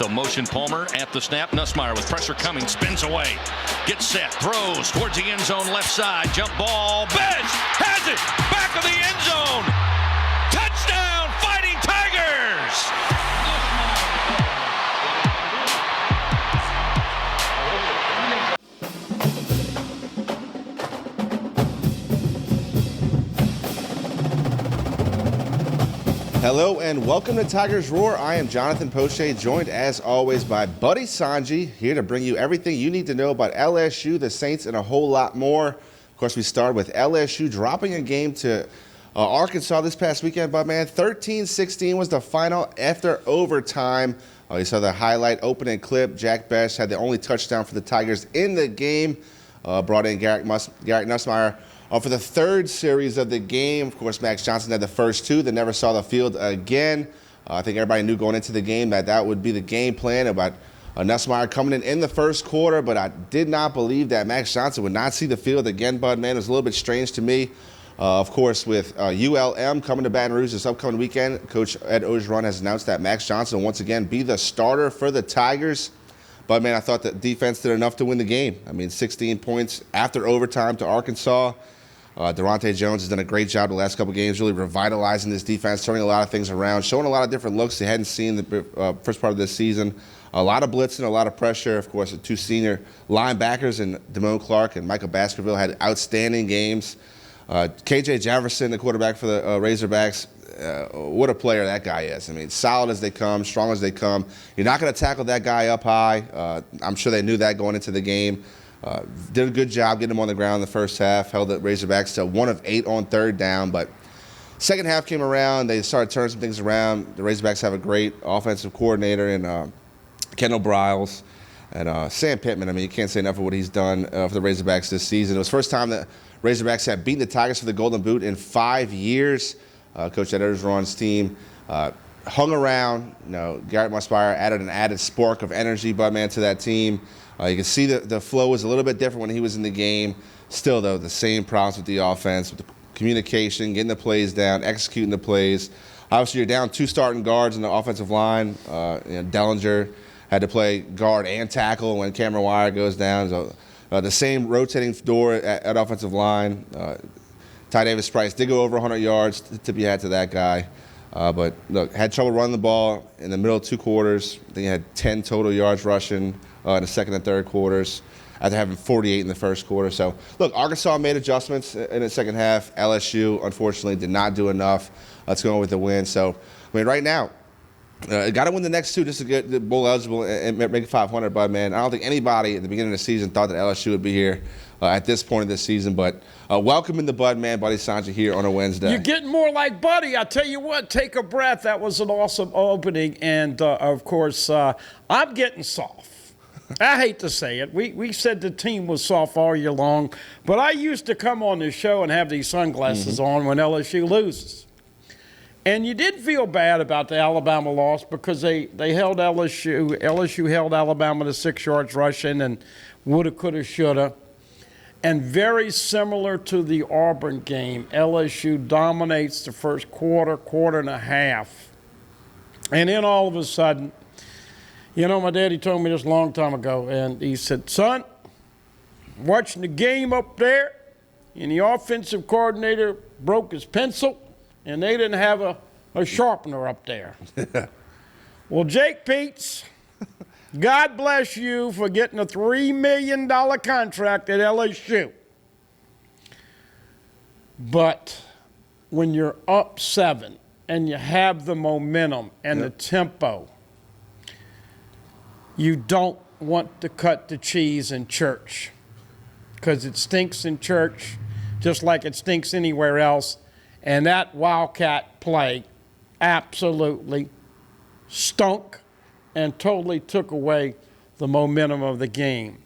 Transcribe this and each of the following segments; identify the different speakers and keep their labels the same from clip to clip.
Speaker 1: The motion Palmer at the snap. Nussmeier with pressure coming, spins away. Gets set, throws towards the end zone, left side. Jump ball. Bench has it. Back of the end zone. Touchdown, Fighting Tigers.
Speaker 2: Hello and welcome to Tigers Roar. I am Jonathan Poche, joined as always by Buddy Sanji, here to bring you everything you need to know about LSU, the Saints, and a whole lot more. Of course, we start with LSU dropping a game to Arkansas this past weekend, but man, 13-16 was the final after overtime. You saw the highlight opening clip. Jack Best had the only touchdown for the Tigers in the game. Brought in Garrett Nussmeier for the third series of the game. Of course, Max Johnson had the first two that never saw the field again. I think everybody knew going into the game that that would be the game plan about Nussmeier coming in the first quarter, but I did not believe that Max Johnson would not see the field again, Bud. Man, it was a little bit strange to me. Of course, with ULM coming to Baton Rouge this upcoming weekend, Coach Ed Orgeron has announced that Max Johnson will once again be the starter for the Tigers. But, man, I thought the defense did enough to win the game. I mean, 16 points after overtime to Arkansas. Durante Jones has done a great job the last couple games, really revitalizing this defense, turning a lot of things around, showing a lot of different looks they hadn't seen the first part of this season. A lot of blitzing, a lot of pressure. Of course, the two senior linebackers, and Damone Clark and Michael Baskerville, had outstanding games. KJ Jefferson, the quarterback for the Razorbacks, what a player that guy is. I mean, solid as they come, strong as they come. You're not going to tackle that guy up high. I'm sure they knew that going into the game. Did a good job getting him on the ground in the first half, held the Razorbacks to 1 of 8 on third down. But second half came around, they started turning some things around. The Razorbacks have a great offensive coordinator in Kendall Briles. And Sam Pittman, I mean, you can't say enough of what he's done for the Razorbacks this season. It was the first time that Razorbacks had beaten the Tigers for the Golden Boot in 5 years. Coach Ed Orgeron's team hung around. You know, Garrett Nussmeier added an added spark of energy, Budman, to that team. You can see the flow was a little bit different when he was in the game. Still, though, the same problems with the offense, with the communication, getting the plays down, executing the plays. Obviously, you're down 2 starting guards in the offensive line. Dellinger had to play guard and tackle when Cameron Wire goes down. So the same rotating door at offensive line. Ty Davis-Price did go over 100 yards to be had to that guy. But, look, had trouble running the ball in the middle of 2 quarters. I think he had 10 total yards rushing in the second and third quarters after having 48 in the first quarter. So, look, Arkansas made adjustments in the second half. LSU, unfortunately, did not do enough. Let's go with the win. So, I mean, right now, got to win the next 2 just to get the bowl eligible and make it 500, Bud, man. I don't think anybody at the beginning of the season thought that LSU would be here at this point of the season. But welcome in the Bud, man, Buddy Sanji here on a Wednesday.
Speaker 3: You're getting more like Buddy. I tell you what, take a breath. That was an awesome opening. And, of course, I'm getting soft. I hate to say it. We said the team was soft all year long. But I used to come on this show and have these sunglasses on when LSU loses. And you did feel bad about the Alabama loss because they held LSU. LSU held Alabama to 6 yards rushing and woulda, coulda, shoulda. And very similar to the Auburn game, LSU dominates the first quarter, quarter and a half. And then all of a sudden, you know, my daddy told me this a long time ago, and he said, son, watching the game up there, and the offensive coordinator broke his pencil, and they didn't have a sharpener up there. Well, Jake Peets, God bless you for getting a $3 million contract at LSU. But when you're up 7 and you have the momentum and the tempo, you don't want to cut the cheese in church because it stinks in church just like it stinks anywhere else. And that Wildcat play absolutely stunk and totally took away the momentum of the game.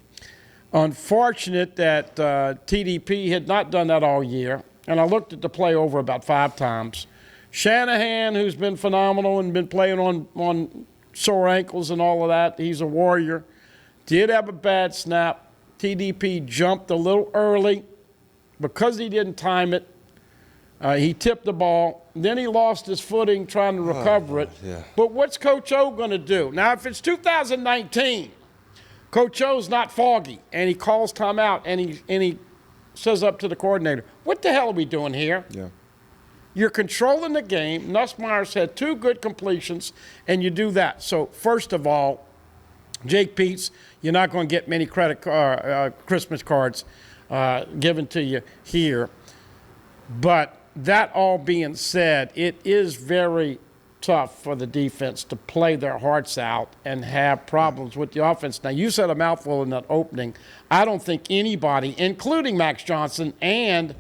Speaker 3: Unfortunate that TDP had not done that all year. And I looked at the play over about 5 times. Shanahan, who's been phenomenal and been playing on sore ankles and all of that, he's a warrior, did have a bad snap. TDP jumped a little early because he didn't time it. He tipped the ball. Then he lost his footing trying to recover it.
Speaker 2: Yeah.
Speaker 3: But what's Coach O going to do? Now, if it's 2019, Coach O's not foggy, and he calls timeout, and he says up to the coordinator, what the hell are we doing here?
Speaker 2: Yeah.
Speaker 3: You're controlling the game. Nussmeier's had 2 good completions, and you do that. So, first of all, Jake Peets, you're not going to get many Christmas cards given to you here. But that all being said, it is very tough for the defense to play their hearts out and have problems with the offense. Now, you said a mouthful in that opening. I don't think anybody, including Max Johnson and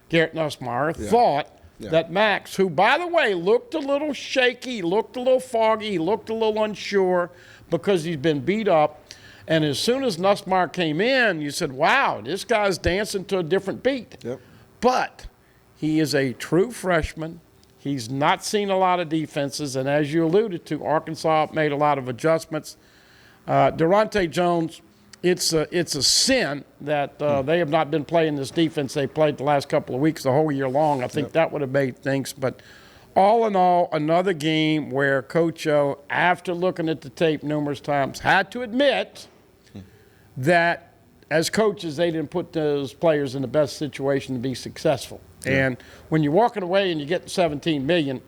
Speaker 3: Garrett Nussmeier, thought that Max, who, by the way, looked a little shaky, looked a little foggy, looked a little unsure because he's been beat up. And as soon as Nussmeier came in, you said, wow, this guy's dancing to a different beat.
Speaker 2: Yep.
Speaker 3: But he is a true freshman. He's not seen a lot of defenses. And as you alluded to, Arkansas made a lot of adjustments. Durante Jones, it's a sin that they have not been playing this defense they played the last couple of weeks, the whole year long. I think that would have made things. But all in all, another game where Coach O, after looking at the tape numerous times, had to admit that as coaches, they didn't put those players in the best situation to be successful. Yeah. And when you're walking away and you get $17 million,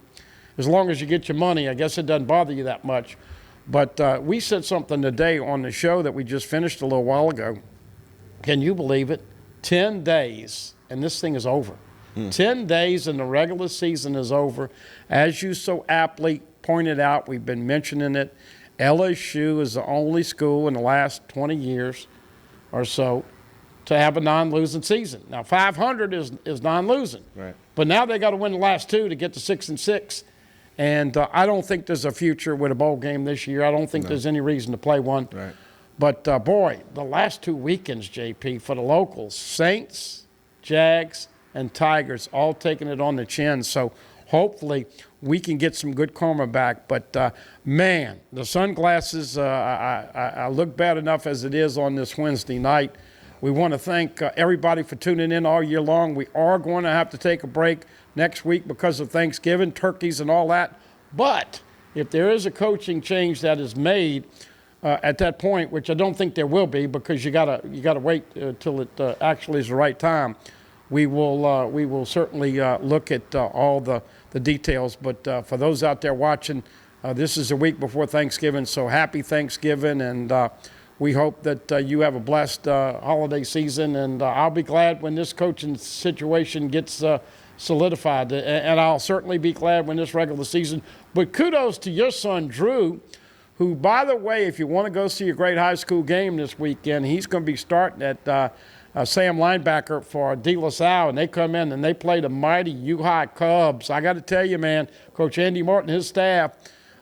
Speaker 3: as long as you get your money, I guess it doesn't bother you that much. But we said something today on the show that we just finished a little while ago. Can you believe it? 10 days, and this thing is over. 10 days and the regular season is over. As you so aptly pointed out, we've been mentioning it, LSU is the only school in the last 20 years or so to have a non-losing season. Now, 500 is non-losing.
Speaker 2: Right.
Speaker 3: But now they got to win the last 2 to get to 6-6. And I don't think there's a future with a bowl game this year. I don't think there's any reason to play one.
Speaker 2: Right.
Speaker 3: But, boy, the last 2 weekends, JP, for the locals, Saints, Jags, and Tigers all taking it on the chin. So hopefully we can get some good karma back. But, man, the sunglasses, I look bad enough as it is on this Wednesday night. We want to thank everybody for tuning in all year long. We are going to have to take a break next week because of Thanksgiving, turkeys, and all that. But if there is a coaching change that is made at that point, which I don't think there will be because you gotta wait till it actually is the right time, we will certainly look at all the details. But for those out there watching, this is a week before Thanksgiving, so happy Thanksgiving, and we hope that you have a blessed holiday season, and I'll be glad when this coaching situation gets solidified, and I'll certainly be glad when this regular season. But kudos to your son, Drew, who, by the way, if you want to go see a great high school game this weekend, he's going to be starting at Sam linebacker for De La Salle, and they come in and they play the mighty U-High Cubs. I got to tell you, man, Coach Andy Martin and his staff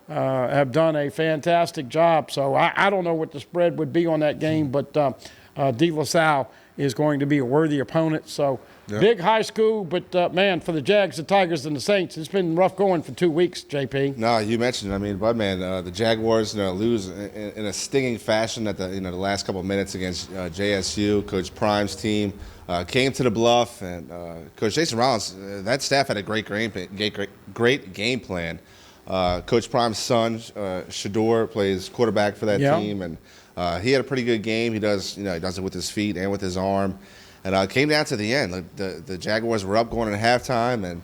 Speaker 3: have done a fantastic job. So I don't know what the spread would be on that game, but De La Salle is going to be a worthy opponent. So big high school, but, man, for the Jags, the Tigers, and the Saints, it's been rough going for 2 weeks, JP.
Speaker 2: No, you mentioned it. I mean, Budman, the Jaguars lose in a stinging fashion at the last couple of minutes against JSU. Coach Prime's team came to the Bluff, and Coach Jason Rollins, that staff had a great game plan. Coach Prime's son, Shador, plays quarterback for that team, and he had a pretty good game. He does it with his feet and with his arm. And it came down to the end. The Jaguars were up going into halftime, and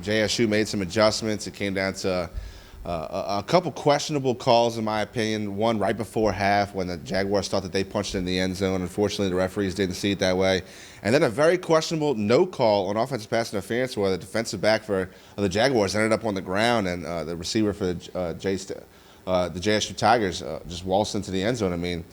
Speaker 2: JSU made some adjustments. It came down to a couple questionable calls, in my opinion. One right before half when the Jaguars thought that they punched in the end zone. Unfortunately, the referees didn't see it that way. And then a very questionable no call on offensive pass interference where the defensive back for the Jaguars ended up on the ground, and the receiver for the JSU Tigers just waltzed into the end zone. I mean,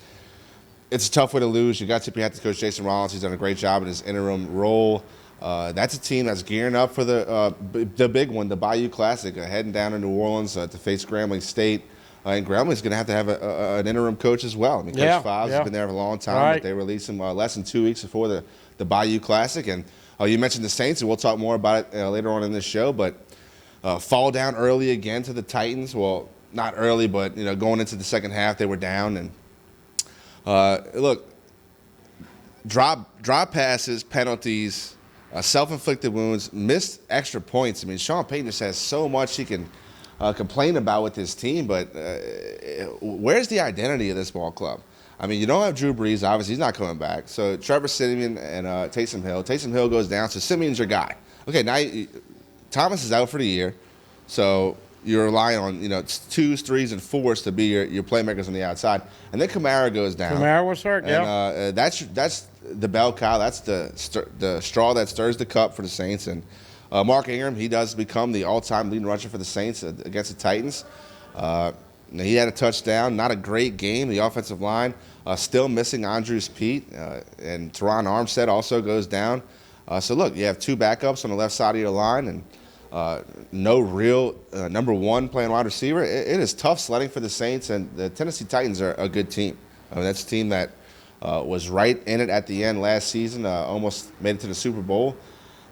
Speaker 2: it's a tough way to lose. You got to tip your hat to Coach Jason Rollins. He's done a great job in his interim role. That's a team that's gearing up for the big one, the Bayou Classic, heading down to New Orleans to face Grambling State. And Grambling's going to have an interim coach as well. I mean, Coach Fives has been there for a long time, but they released him less than 2 weeks before the Bayou Classic. And you mentioned the Saints, and we'll talk more about it later on in this show, but fall down early again to the Titans. Well, not early, but going into the second half, they were down. And look, drop passes, penalties, self-inflicted wounds, missed extra points. I mean, Sean Payton just has so much he can complain about with his team, but where's the identity of this ball club? I mean, you don't have Drew Brees. Obviously, he's not coming back. So Trevor Siemian and Taysom Hill. Taysom Hill goes down, so Simeon's your guy. Okay, now Thomas is out for the year, so you're relying on 2s, 3s, and 4s to be your playmakers on the outside. And then Kamara goes down.
Speaker 3: Kamara was hurt,
Speaker 2: and, that's the bell cow. That's the straw that stirs the cup for the Saints. And Mark Ingram, he does become the all-time leading rusher for the Saints against the Titans. He had a touchdown. Not a great game. The offensive line still missing Andrews Pete. And Teron Armstead also goes down. So, look, you have 2 backups on the left side of your line and no real number 1 playing wide receiver. It is tough sledding for the Saints, and the Tennessee Titans are a good team. I mean, that's a team that was right in it at the end last season, almost made it to the Super Bowl.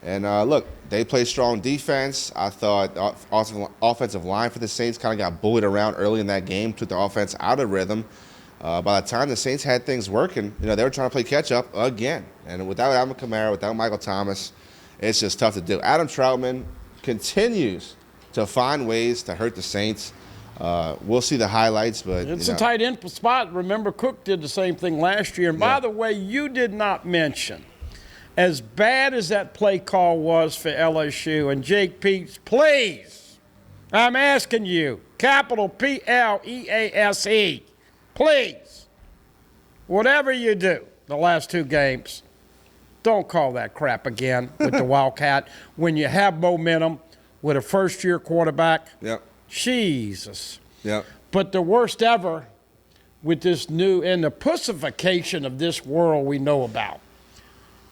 Speaker 2: And, look, they play strong defense. I thought the offensive line for the Saints kind of got bullied around early in that game, took the offense out of rhythm. By the time the Saints had things working, they were trying to play catch-up again. And without Alvin Kamara, without Michael Thomas, it's just tough to do. Adam Troutman continues to find ways to hurt the Saints. We'll see the highlights, but
Speaker 3: it's a tight end spot. Remember, Cook did the same thing last year. And by the way, you did not mention, as bad as that play call was for LSU, and Jake Peets, please, I'm asking you, capital P-L-E-A-S-E, please, whatever you do the last 2 games, don't call that crap again with the Wildcat when you have momentum with a first-year quarterback.
Speaker 2: Yep.
Speaker 3: Jesus.
Speaker 2: Yep.
Speaker 3: But the worst ever with this new, and the pussification of this world we know about,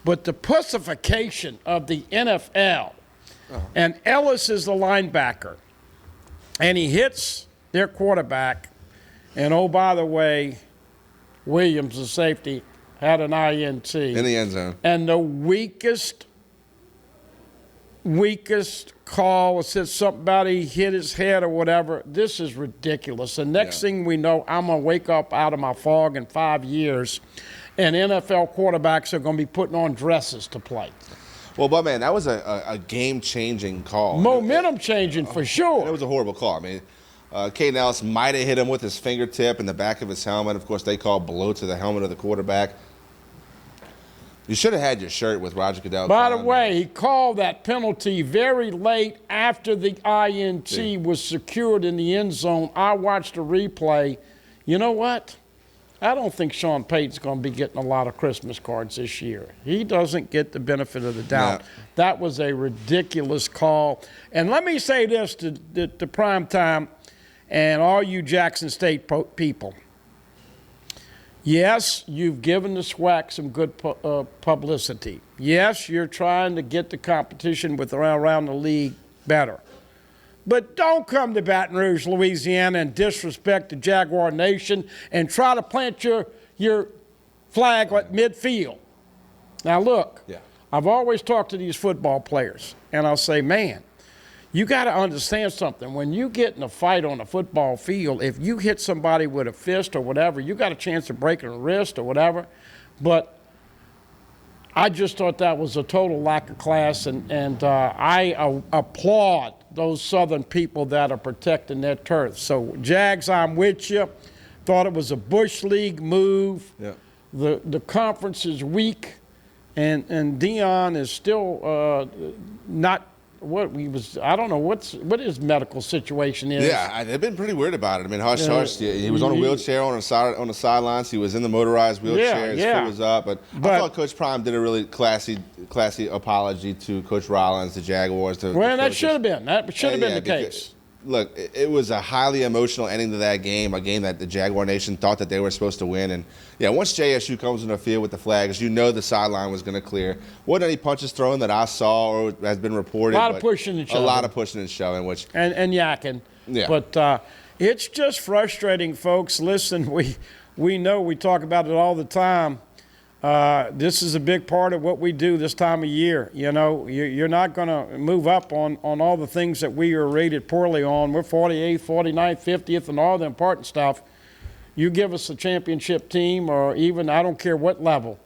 Speaker 3: but the pussification of the NFL. And Ellis is the linebacker, and he hits their quarterback, and oh, by the way, Williams, the safety, had an INT.
Speaker 2: In the end zone.
Speaker 3: And the weakest call said something about he hit his head or whatever. This is ridiculous. The next thing we know, I'm going to wake up out of my fog in 5 years, and NFL quarterbacks are going to be putting on dresses to play.
Speaker 2: Well, but, man, that was a game-changing call.
Speaker 3: Momentum-changing for sure.
Speaker 2: It was a horrible call. I mean, Caden Ellis might have hit him with his fingertip in the back of his helmet. Of course, they call below to the helmet of the quarterback. You should have had your shirt with Roger Goodell.
Speaker 3: By the way, he called that penalty very late after the INT was secured in the end zone. I watched the replay. You know what? I don't think Sean Payton's going to be getting a lot of Christmas cards this year. He doesn't get the benefit of the doubt.
Speaker 2: No.
Speaker 3: That was a ridiculous call. And let me say this to prime time and all you Jackson State people. Yes, you've given the SWAC some good publicity. Yes, you're trying to get the competition with around the league better. But don't come to Baton Rouge, Louisiana, and disrespect the Jaguar Nation and try to plant your flag at midfield. Now, look, I've always talked to these football players, and I'll say, man, you got to understand something. When you get in a fight on a football field, if you hit somebody with a fist or whatever, you got a chance of breaking a wrist or whatever. But I just thought that was a total lack of class, and I applaud those Southern people that are protecting their turf. So, Jags, I'm with you. Thought it was a Bush League move.
Speaker 2: Yeah.
Speaker 3: The conference is weak, and Dion is still not what he was. I don't know what his medical situation is.
Speaker 2: Yeah, they've been pretty weird about it. I mean, hush. He was on a wheelchair on the sidelines. He was in the motorized wheelchair. His foot was up. But I thought Coach Prime did a really classy apology to Coach Rollins, the Jaguars.
Speaker 3: That should have been. That should have been the case.
Speaker 2: Look, it was a highly emotional ending to that game, a game that the Jaguar Nation thought that they were supposed to win. And, once JSU comes in the field with the flags, the sideline was going to clear. Wasn't any punches thrown that I saw or has been reported.
Speaker 3: A lot of pushing and shoving.
Speaker 2: A lot of pushing and shoving.
Speaker 3: And yakking.
Speaker 2: Yeah.
Speaker 3: But it's just frustrating, folks. Listen, we know we talk about it all the time. This is a big part of what we do this time of year. You're not going to move up on all the things that we are rated poorly on. We're 48th, 49th, 50th, and all the important stuff. You give us a championship team or even, I don't care what level,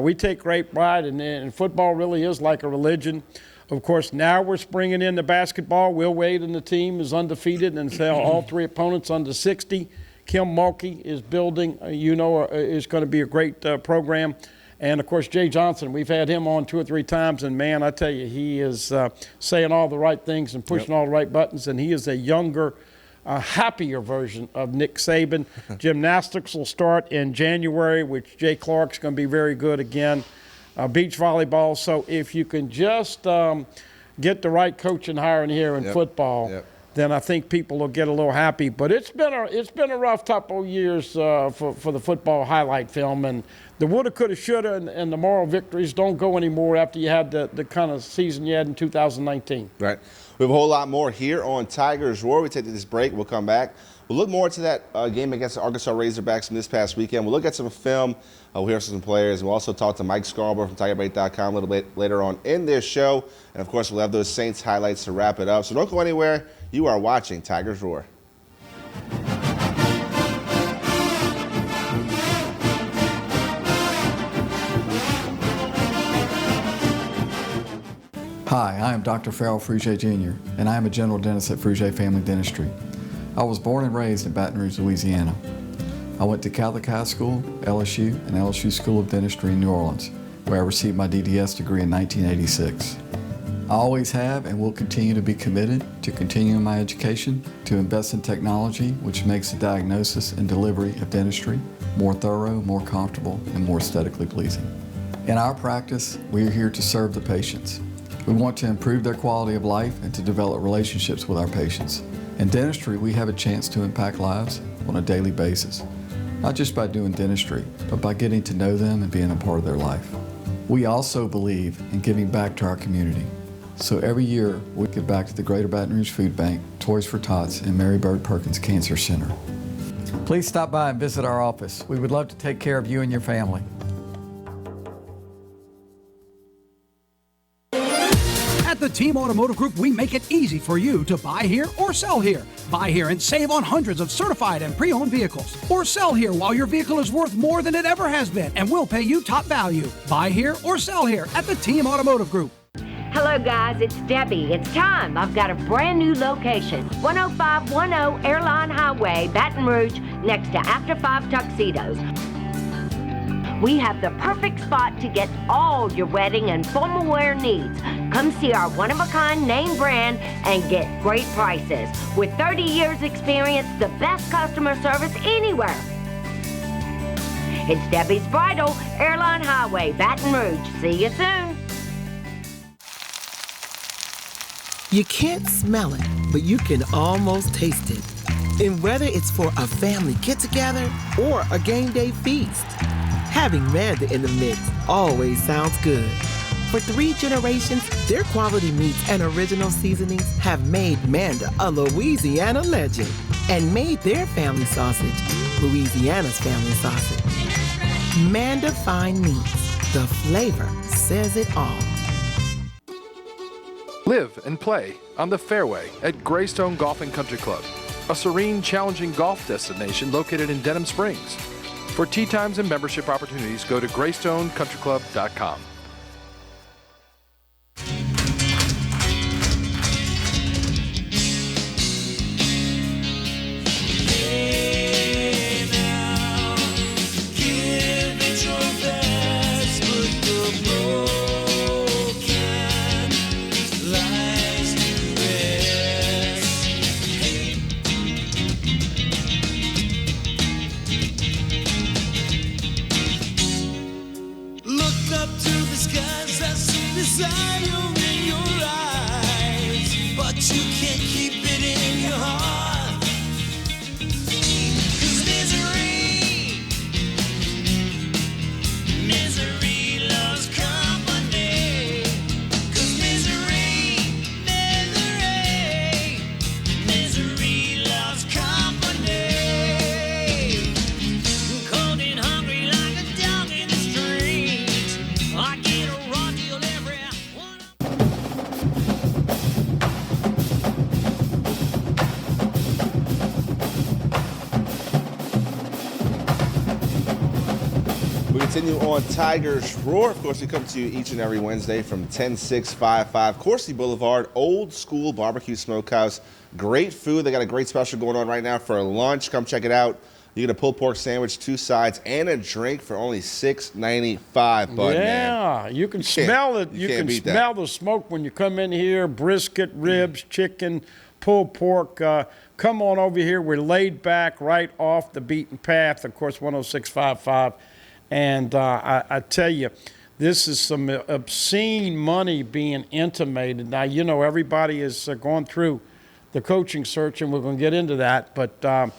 Speaker 3: We take great pride, and football really is like a religion. Of course, now we're springing into basketball. Will Wade and the team is undefeated and sell all 3 opponents under 60. Kim Mulkey is building, is going to be a great program. And, of course, Jay Johnson, we've had him on 2 or 3 times, and, man, I tell you, he is saying all the right things and pushing all the right buttons, and he is a younger, happier version of Nick Saban. Gymnastics will start in January, which Jay Clark's going to be very good again. Beach volleyball. So if you can just get the right coaching hiring here in football, then I think people will get a little happy. But it's been a rough couple of years for the football highlight film, and the woulda, coulda, shoulda, and the moral victories don't go anymore after you had the kind of season you had in 2019.
Speaker 2: Right. We have a whole lot more here on Tigers Roar. We take this break. We'll come back. We'll look more into that game against the Arkansas Razorbacks from this past weekend. We'll look at some film. We'll hear some players. We'll also talk to Mike Scarborough from TigerBait.com a little bit later on in this show. And, of course, we'll have those Saints highlights to wrap it up. So don't go anywhere. You are watching Tigers Roar.
Speaker 4: Hi, I am Dr. Farrell Frugier Jr., and I am a general dentist at Frugier Family Dentistry. I was born and raised in Baton Rouge, Louisiana. I went to Catholic High School, LSU, and LSU School of Dentistry in New Orleans, where I received my DDS degree in 1986. I always have and will continue to be committed to continuing my education, to invest in technology which makes the diagnosis and delivery of dentistry more thorough, more comfortable, and more aesthetically pleasing. In our practice, we are here to serve the patients. We want to improve their quality of life and to develop relationships with our patients. In dentistry, we have a chance to impact lives on a daily basis, not just by doing dentistry, but by getting to know them and being a part of their life. We also believe in giving back to our community. So every year, we give back to the Greater Baton Rouge Food Bank, Toys for Tots, and Mary Bird Perkins Cancer Center. Please stop by and visit our office. We would love to take care of you and your family.
Speaker 5: At the Team Automotive Group, we make it easy for you to buy here or sell here. Buy here and save on hundreds of certified and pre-owned vehicles. Or sell here while your vehicle is worth more than it ever has been and we'll pay you top value. Buy here or sell here at the Team Automotive Group.
Speaker 6: Hello guys, it's Debbie. It's time. I've got a brand new location. 10510 Airline Highway, Baton Rouge, next to After 5 Tuxedos. We have the perfect spot to get all your wedding and formal wear needs. Come see our one-of-a-kind name brand and get great prices. With 30 years experience, the best customer service anywhere. It's Debbie's Bridal, Airline Highway, Baton Rouge. See you soon.
Speaker 7: You can't smell it, but you can almost taste it. And whether it's for a family get-together or a game day feast, having Manda in the mix always sounds good. For 3 generations, their quality meats and original seasonings have made Manda a Louisiana legend and made their family sausage Louisiana's family sausage. Manda Fine Meats. The flavor says it all.
Speaker 8: Live and play on the fairway at Greystone Golf and Country Club, a serene, challenging golf destination located in Denham Springs. For tee times and membership opportunities, go to GreystoneCountryClub.com.
Speaker 9: Look up to the
Speaker 2: continue on Tigers Roar. Of course, we come to you each and every Wednesday from 10655 Coursey Boulevard, Old School Barbecue Smokehouse. Great food. They got a great special going on right now for lunch. Come check it out. You get a pulled pork sandwich, 2 sides, and a drink for only $6.95.
Speaker 3: Yeah, you can smell it. You can smell the smoke when you come in here. Brisket, ribs, chicken, pulled pork. Come on over here. We're laid back, right off the beaten path. Of course, 10655. And I tell you, this is some obscene money being intimated. Now, you know, everybody is going through the coaching search, and we're going to get into that. But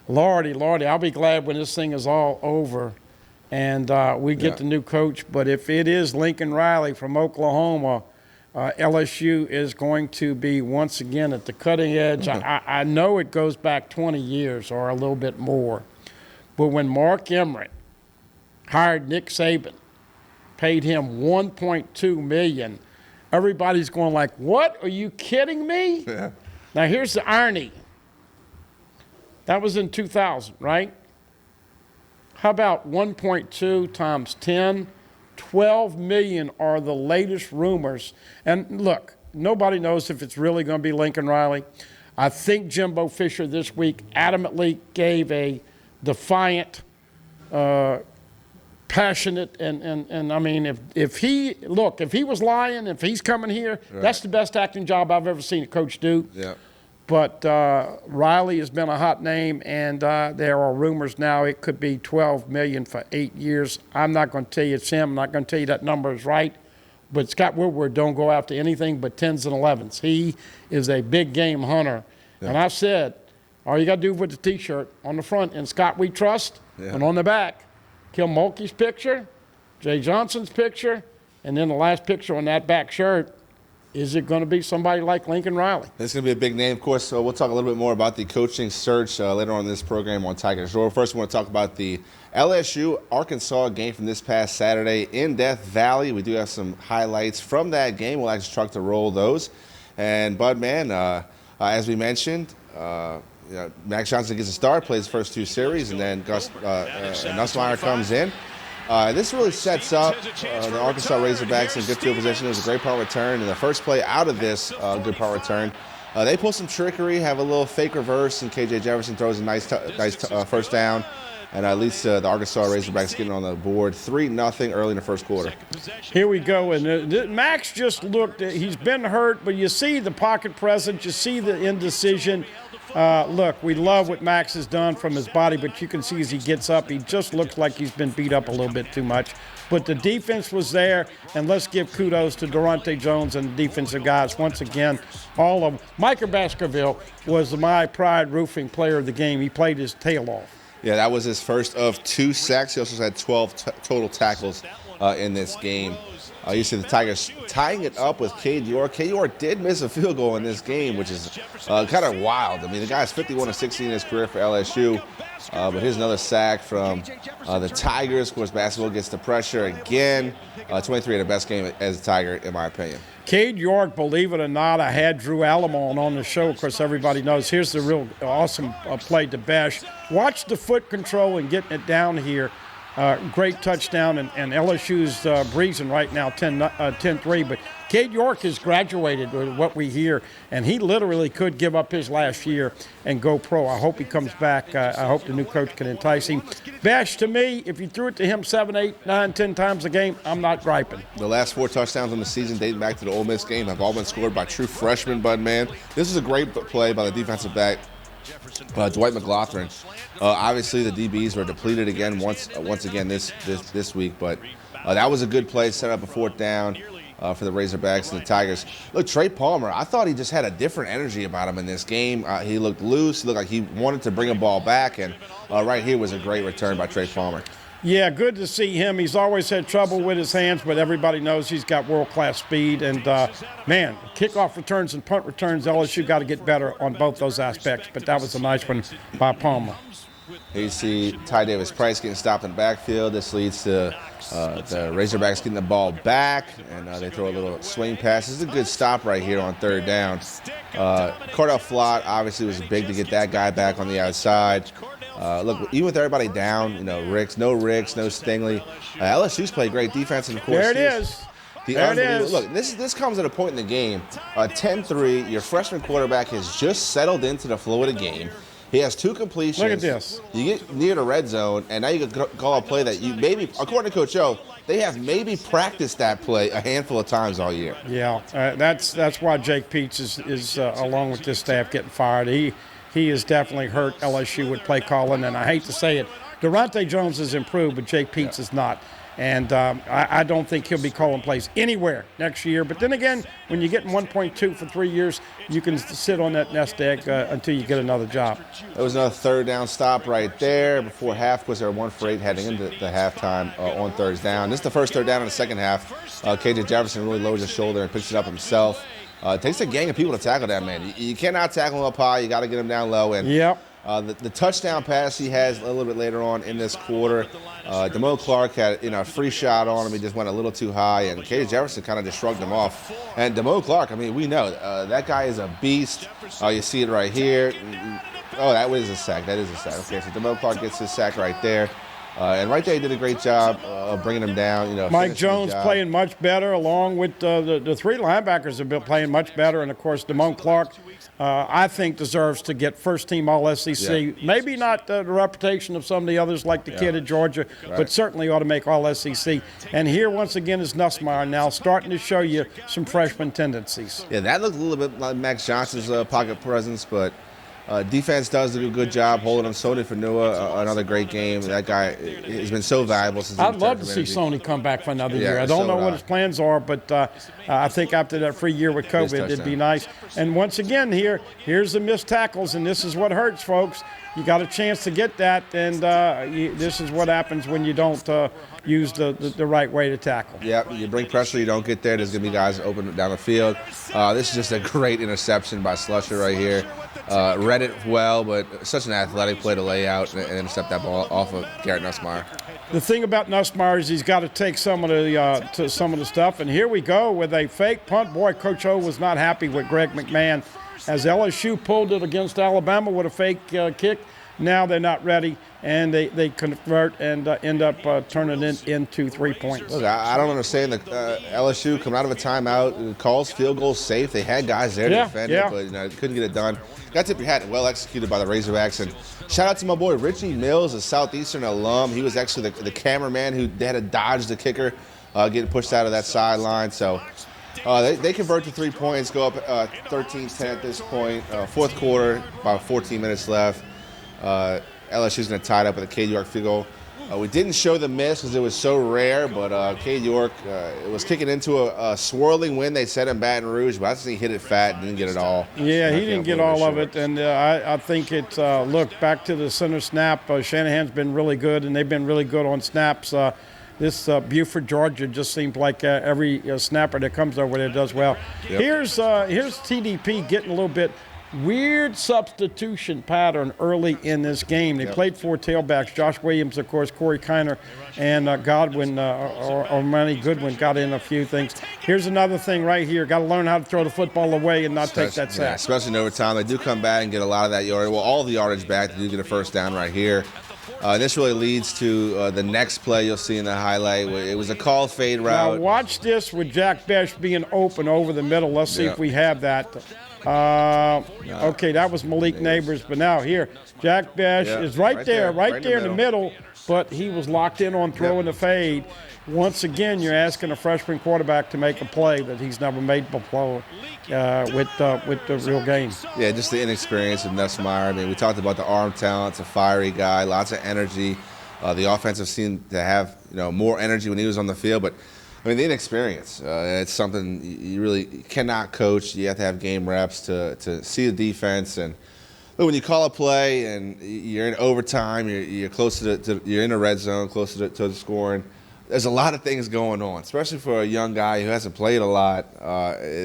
Speaker 3: Lordy, I'll be glad when this thing is all over and we get the new coach. But if it is Lincoln Riley from Oklahoma, LSU is going to be once again at the cutting edge. I know it goes back 20 years or a little bit more. But when Mark Emmert hired Nick Saban, paid him $1.2 million, everybody's going like, what? Are you kidding me? Yeah. Now, here's the irony. That was in 2000, right? How about 1.2 times 10? 12 million are the latest rumors. And look, nobody knows if it's really going to be Lincoln Riley. I think Jimbo Fisher this week adamantly gave a defiant, passionate, and I mean, if he was lying, if he's coming here, that's the best acting job I've ever seen a coach do. Yeah. But Riley has been a hot name, and there are rumors now it could be $12 million for 8 years. I'm not going to tell you it's him. I'm not going to tell you that number is right. But Scott Woodward don't go after anything but 10s and 11s. He is a big game hunter. Yeah. And I've said, all you got to do with the T-shirt on the front, and Scott We Trust, and on the back, Kim Mulkey's picture, Jay Johnson's picture, and then the last picture on that back shirt. Is it going to be somebody like Lincoln Riley?
Speaker 2: It's going to be a big name, of course. So we'll talk a little bit more about the coaching search later on in this program on Tigers Roar. First, we want to talk about the LSU-Arkansas game from this past Saturday in Death Valley. We do have some highlights from that game. We'll actually try to roll those. And, Bud, man, as we mentioned, Max Johnson gets a start, plays the first 2 series, and then Nussmeier comes in. This really sets up the Arkansas Razorbacks in good field position. It was a great punt return, and the first play out of this good punt return, they pull some trickery, have a little fake reverse, and KJ Jefferson throws a nice first down, and leads to the Arkansas Razorbacks getting on the board 3-0 early in the first quarter.
Speaker 3: Here we go, and Max just looked. He's been hurt, but you see the pocket presence, you see the indecision. Look, we love what Max has done from his body, but you can see as he gets up, he just looks like he's been beat up a little bit too much. But the defense was there, and let's give kudos to Durante Jones and the defensive guys. Once again, all of them. Micah Baskerville was my Pride Roofing player of the game. He played his tail off.
Speaker 2: Yeah, that was his first of 2 sacks. He also had 12 total tackles in this game. You see the Tigers tying it up with Cade York. Cade York did miss a field goal in this game, which is kind of wild. I mean, the guy's 51-16 in his career for LSU. But here's another sack from the Tigers. Of course, basketball gets the pressure again. 23 had the best game as a Tiger, in my opinion.
Speaker 3: Cade York, believe it or not, I had Drew Alamon on the show. Of course, everybody knows. Here's the real awesome play to Besh. Watch the foot control and getting it down here. Great touchdown, and LSU's breezing right now 10-3. But Cade York has graduated with what we hear, and he literally could give up his last year and go pro. I hope he comes back. I hope the new coach can entice him. Bash, to me, if you threw it to him 7, 8, 9, 10 times a game, I'm not griping.
Speaker 2: The last 4 touchdowns on the season dating back to the Ole Miss game have all been scored by true freshmen, Bud, man. This is a great play by the defensive back, Dwight McLaughlin. Obviously, the DBs were depleted again once again this week, but that was a good play, set up a 4th down for the Razorbacks and the Tigers. Look, Trey Palmer, I thought he just had a different energy about him in this game. He looked loose. He looked like he wanted to bring a ball back, and right here was a great return by Trey Palmer.
Speaker 3: Yeah, good to see him. He's always had trouble with his hands, but everybody knows he's got world-class speed. And, man, kickoff returns and punt returns, LSU got to get better on both those aspects. But that was a nice one by Palmer.
Speaker 2: Here you see Ty Davis-Price getting stopped in the backfield. This leads to the Razorbacks getting the ball back, and they throw a little swing pass. This is a good stop right here on third down. Cordell Flott obviously was big to get that guy back on the outside. Look, even with everybody down, no Ricks, no Stingley. LSU's played great defense, and of course,
Speaker 3: There it is. There it is.
Speaker 2: Look, this comes at a point in the game. 10-3, your freshman quarterback has just settled into the flow of the game. He has 2 completions.
Speaker 3: Look at this.
Speaker 2: You get near the red zone, and now you can call a play that you maybe, according to Coach O, they have maybe practiced that play a handful of times all year.
Speaker 3: Yeah, that's why Jake Peets is along with this staff getting fired. He has definitely hurt LSU with play calling, and I hate to say it, Durante Jones has improved, but Jake Peets is not. And I don't think he'll be calling plays anywhere next year. But then again, when you're getting 1.2 for 3 years, you can sit on that nest egg until you get another job.
Speaker 2: There was another third down stop right there before half, because they were 1 for 8 heading into the halftime on third down. This is the first third down in the second half. KJ Jefferson really lowers his shoulder and picks it up himself. It takes a gang of people to tackle that man. You cannot tackle him up high. You got to get him down low. And
Speaker 3: yep.
Speaker 2: The touchdown pass he has a little bit later on in this quarter, DeMo Clark had a free shot on him. He just went a little too high, and KJ Jefferson kind of just shrugged him off. And DeMo Clark, I mean, we know that guy is a beast. You see it right here. Oh, that was a sack. That is a sack. Okay, so DeMo Clark gets his sack right there. And right there, he did a great job of bringing him down.
Speaker 3: Mike Jones playing much better, along with the 3 linebackers have been playing much better. And, of course, DeMo Clark, I think, deserves to get first-team All-SEC. Yeah. Maybe not the reputation of some of the others like the kid at Georgia, but certainly ought to make All-SEC. And here, once again, is Nussmeier now starting to show you some freshman tendencies.
Speaker 2: Yeah, that looked a little bit like Max Johnson's pocket presence, but defense does do a good job holding him. Sony Fanua, another great game. That guy has been so valuable since
Speaker 3: I'd love to see Sony come back for another year. I don't know what his plans are, but I think after that free year with COVID, it'd be nice. And once again, here's the missed tackles, and this is what hurts, folks. You got a chance to get that, and this is what happens when you don't use the right way to tackle.
Speaker 2: Yep, you bring pressure, you don't get there. There's going to be guys open down the field. This is just a great interception by Slusher right here. Read it well, but such an athletic play to lay out and intercept that ball off of Garrett Nussmeier.
Speaker 3: The thing about Nussmeier is he's got to take some of the stuff, and here we go with a fake punt. Boy, Coach O was not happy with Greg McMahon as LSU pulled it against Alabama with a fake kick. Now they're not ready, and they convert and end up turning it into 3 points.
Speaker 2: Look, I don't understand that LSU coming out of a timeout, calls field goal safe. They had guys there to defend it, but couldn't get it done. Got to tip your hat, well executed by the Razorbacks. And shout out to my boy Richie Mills, a Southeastern alum. He was actually the cameraman who they had to dodge the kicker getting pushed out of that sideline. So they convert to 3 points, go up 13-10 at this point. Fourth quarter, about 14 minutes left. LSU's going to tie it up with a Cade York field goal. We didn't show the miss because it was so rare, but Cade York was kicking into a swirling wind, they said, in Baton Rouge, but I think he hit it fat and didn't get it all.
Speaker 3: Yeah, he didn't get all of it, and I think it's, look, back to the center snap. Shanahan's been really good, and they've been really good on snaps. This Buford, Georgia, just seems like every snapper that comes over there does well. Yep. Here's TDP getting a little bit weird substitution pattern early in this game. They played 4 tailbacks. Josh Williams, of course, Corey Kiner, and Godwin, or Manny Goodwin got in a few things. Here's another thing right here. Got to learn how to throw the football away and not take that sack.
Speaker 2: Yeah, especially in overtime. They do come back and get a lot of that yardage. Well, all the yardage back. They do get a first down right here. This really leads to the next play you'll see in the highlight. It was a call fade route.
Speaker 3: Now watch this with Jack Besh being open over the middle. Let's see if we have that. Okay, that was Malik Neighbors, but now here, Jack Besh is right there in the middle, but he was locked in on throwing the fade. Once again, you're asking a freshman quarterback to make a play that he's never made before with the real game.
Speaker 2: Yeah, just the inexperience of Nussmeier. I mean, we talked about the arm talent. It's a fiery guy, lots of energy. The offensive seemed to have more energy when he was on the field, but I mean, the inexperience, it's something you really cannot coach. You have to have game reps to see the defense. And when you call a play and you're in overtime, you're close to you're in a red zone, close to the scoring, there's a lot of things going on, especially for a young guy who hasn't played a lot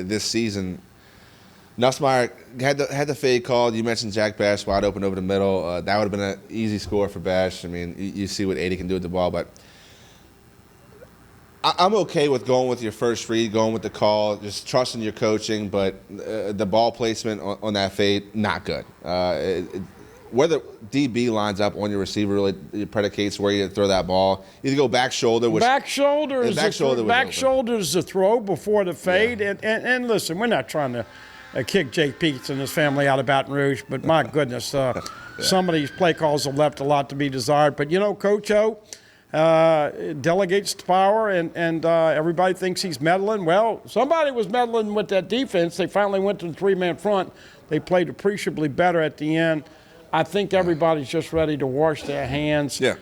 Speaker 2: this season. Nussmeier had the fade called. You mentioned Jack Bash wide open over the middle. That would have been an easy score for Bash. I mean, you see what 80 can do with the ball, but I'm okay with going with your first read, going with the call, just trusting your coaching, but the ball placement on that fade, not good. Whether DB lines up on your receiver really predicates where you throw that ball. Either go back shoulder.
Speaker 3: Back shoulder is the throw before the fade.
Speaker 2: Yeah.
Speaker 3: And listen, we're not trying to kick Jake Peets and his family out of Baton Rouge, but my goodness, some of these play calls have left a lot to be desired. But, Coach O delegates power, and everybody thinks he's meddling. Well, somebody was meddling with that defense. They finally went to the three-man front. They played appreciably better at the end. I think everybody's just ready to wash their hands.
Speaker 2: Yeah.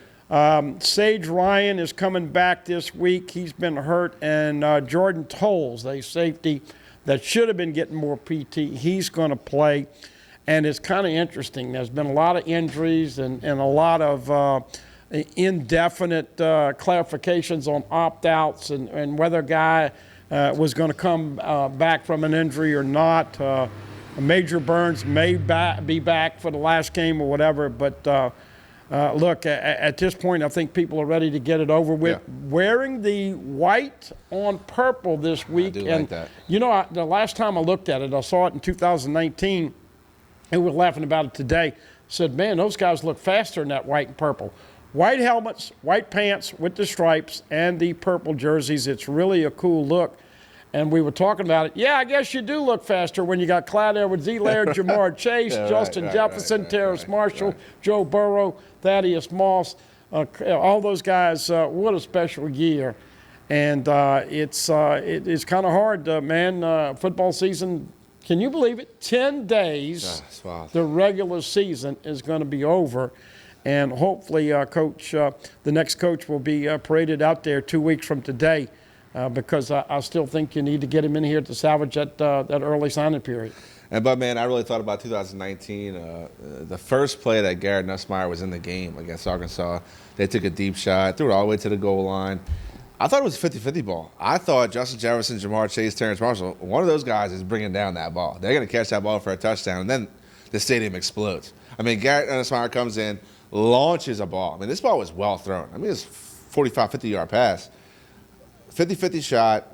Speaker 3: Sage Ryan is coming back this week. He's been hurt. And Jordan Tolles, a safety that should have been getting more PT, he's going to play. And it's kind of interesting. There's been a lot of injuries and a lot of indefinite clarifications on opt-outs and whether a guy was going to come back from an injury or not. Major Burns may be back for the last game or whatever, but look, at this point, I think people are ready to get it over with.
Speaker 2: Yeah.
Speaker 3: Wearing the white on purple this week.
Speaker 2: I do
Speaker 3: and,
Speaker 2: like that.
Speaker 3: The last time I looked at it, I saw it in 2019, and we're laughing about it today. Said, man, those guys look faster in that white and purple. White helmets, white pants with the stripes, and the purple jerseys. It's really a cool look. And we were talking about it. Yeah, I guess you do look faster when you got Clyde Edwards-Helaire, Jamar Chase, Justin Jefferson, Terrace Marshall, Joe Burrow, Thaddeus Moss, all those guys. What a special year. And it's kind of hard, man. Football season, can you believe it? 10 days, the regular season is going to be over. And hopefully, Coach, the next coach will be paraded out there 2 weeks from today. Because I still think you need to get him in here to salvage that early signing period.
Speaker 2: But, man, I really thought about 2019. The first play that Garrett Nussmeier was in the game against Arkansas, they took a deep shot, threw it all the way to the goal line. I thought it was a 50-50 ball. I thought Justin Jefferson, Jamar Chase, Terrence Marshall, one of those guys is bringing down that ball. They're going to catch that ball for a touchdown, and then the stadium explodes. I mean, Garrett Nussmeier comes in, launches a ball. I mean, this ball was well thrown. I mean, it's 45, 50-yard pass. 50-50 shot.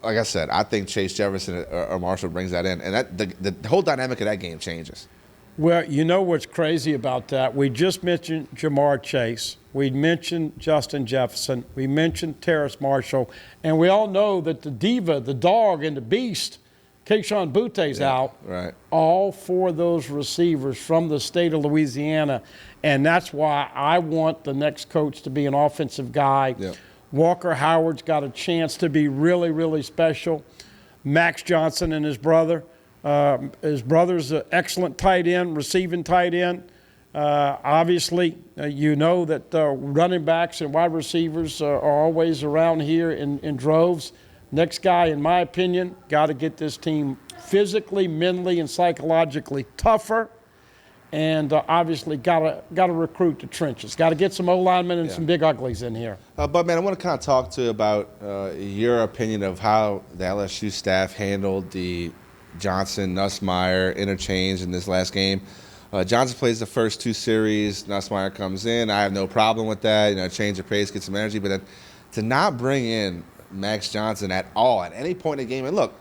Speaker 2: Like I said, I think Chase Jefferson or Marshall brings that in. And that the whole dynamic of that game changes.
Speaker 3: Well, you know what's crazy about that? We just mentioned Jamar Chase. We mentioned Justin Jefferson. We mentioned Terrace Marshall. And we all know that the diva, the dog, and the beast, Keyshawn Butte's out.
Speaker 2: Right.
Speaker 3: All four of those receivers from the state of Louisiana. And that's why I want the next coach to be an offensive guy.
Speaker 2: Yep.
Speaker 3: Walker Howard's got a chance to be really, really special. Max Johnson and his brother. His brother's an excellent tight end, receiving tight end. Obviously, you know that running backs and wide receivers are always around here in droves. Next guy, in my opinion, got to get this team physically, mentally, and psychologically tougher. And obviously got to recruit the trenches. Got to get some O-linemen and some big uglies in here.
Speaker 2: But, man, I want to kind of talk to you about your opinion of how the LSU staff handled the Johnson-Nussmeier interchange in this last game. Johnson plays the first two series. Nussmeier comes in. I have no problem with that. Change of pace, get some energy. But then to not bring in Max Johnson at all at any point in the game. And, look,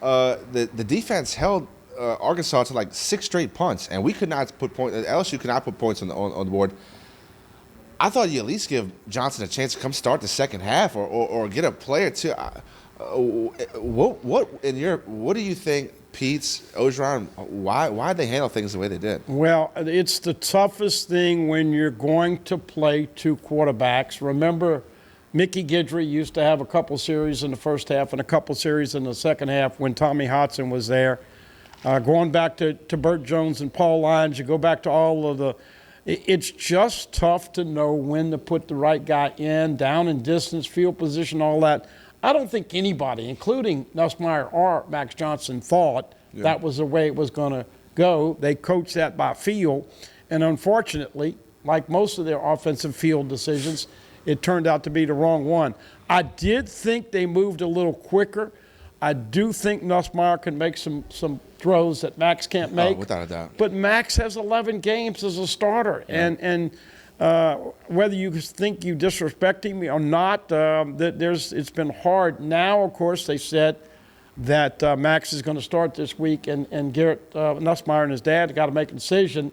Speaker 2: the defense held Arkansas to like 6 straight punts, and we could not put points. LSU could not put points on the board. I thought you at least give Johnson a chance to come start the second half, or get a player to. What do you think, Pete's, Ogeron? Why did they handle things the way they did?
Speaker 3: Well, it's the toughest thing when you're going to play two quarterbacks. Remember, Mickey Guidry used to have a couple series in the first half and a couple series in the second half when Tommy Hodson was there. Going back to Burt Jones and Paul Lyons, you go back to all of the – it's just tough to know when to put the right guy in, down in distance, field position, all that. I don't think anybody, including Nussmeier or Max Johnson, thought that was the way it was going to go. They coached that by feel. And unfortunately, like most of their offensive field decisions, it turned out to be the wrong one. I did think they moved a little quicker I do think Nussmeier can make some throws that Max can't make.
Speaker 2: Oh, without a doubt.
Speaker 3: But Max has 11 games as a starter.
Speaker 2: Yeah.
Speaker 3: And whether you think you disrespect him or not, it's been hard. Now, of course, they said that Max is going to start this week, and Garrett Nussmeier and his dad got to make a decision.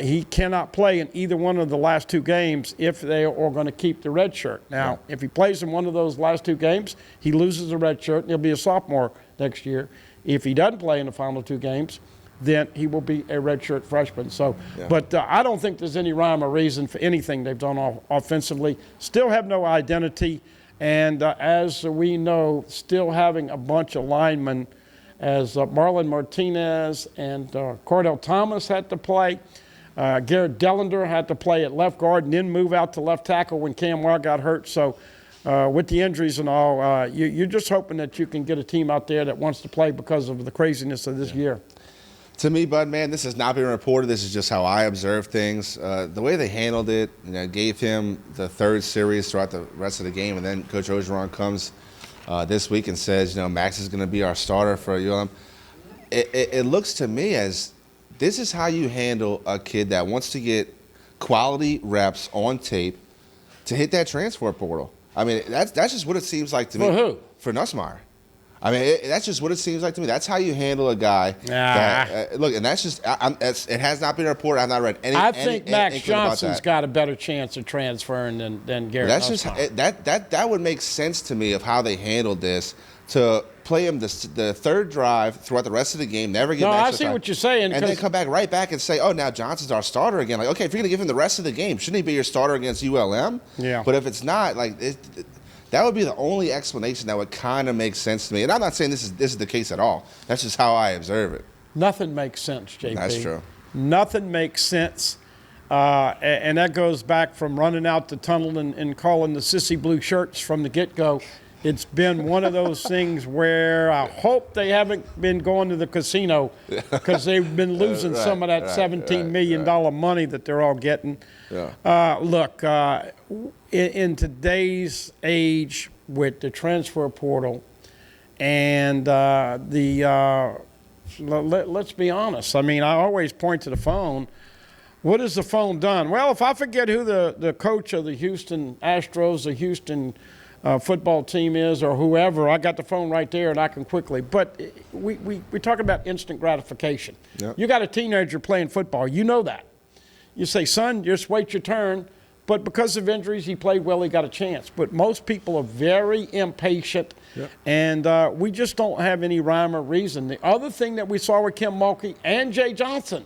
Speaker 3: He cannot play in either one of the last 2 games if they are going to keep the red shirt. Now, if he plays in one of those last 2 games, he loses the red shirt, and he'll be a sophomore next year. If he doesn't play in the final 2 games, then he will be a redshirt freshman. So, but I don't think there's any rhyme or reason for anything they've done offensively. Still have no identity, and as we know, still having a bunch of linemen, as Marlon Martinez and Cordell Thomas had to play. Garrett Dellender had to play at left guard and then move out to left tackle when Cam Wire got hurt. So with the injuries and all, you're just hoping that you can get a team out there that wants to play because of the craziness of this year.
Speaker 2: To me, Bud, man, this has not been reported. This is just how I observe things. The way they handled it, gave him the 3rd series throughout the rest of the game, and then Coach Orgeron comes this week and says, Max is going to be our starter for ULM. It looks to me as this is how you handle a kid that wants to get quality reps on tape to hit that transfer portal. I mean, that's just what it seems like to me.
Speaker 3: For who?
Speaker 2: For Nussmeier. I mean, that's just what it seems like to me. That's how you handle a guy. That, look, and that's just it has not been reported. I've not read any.
Speaker 3: I think Max Johnson's got a better chance of transferring than Garrett.
Speaker 2: That's just that would make sense to me of how they handled this, to play him the 3rd drive throughout the rest of the game, never get back.
Speaker 3: I see what you're saying,
Speaker 2: and then come back and say, oh, now Johnson's our starter again. Like, okay, if you're gonna give him the rest of the game, shouldn't he be your starter against ULM?
Speaker 3: Yeah.
Speaker 2: But if it's not, like that would be the only explanation that would kind of make sense to me. And I'm not saying this is the case at all. That's just how I observe it.
Speaker 3: Nothing makes sense, JP.
Speaker 2: That's true.
Speaker 3: Nothing makes sense. And that goes back from running out the tunnel and calling the sissy blue shirts from the get-go. It's been one of those things where I hope they haven't been going to the casino because they've been losing some of that $17 million money that they're all getting. Yeah. Look, in today's age with the transfer portal and let's be honest. I mean, I always point to the phone. What has the phone done? Well, if I forget who the coach of the Houston Astros, the Houston football team is, or whoever, I got the phone right there and I can quickly. But we're talking about instant gratification. Yep. You got a teenager playing football. You know that. You say, son, just wait your turn. But because of injuries, he played well, he got a chance. But most people are very impatient, and we just don't have any rhyme or reason. The other thing that we saw with Kim Mulkey and Jay Johnson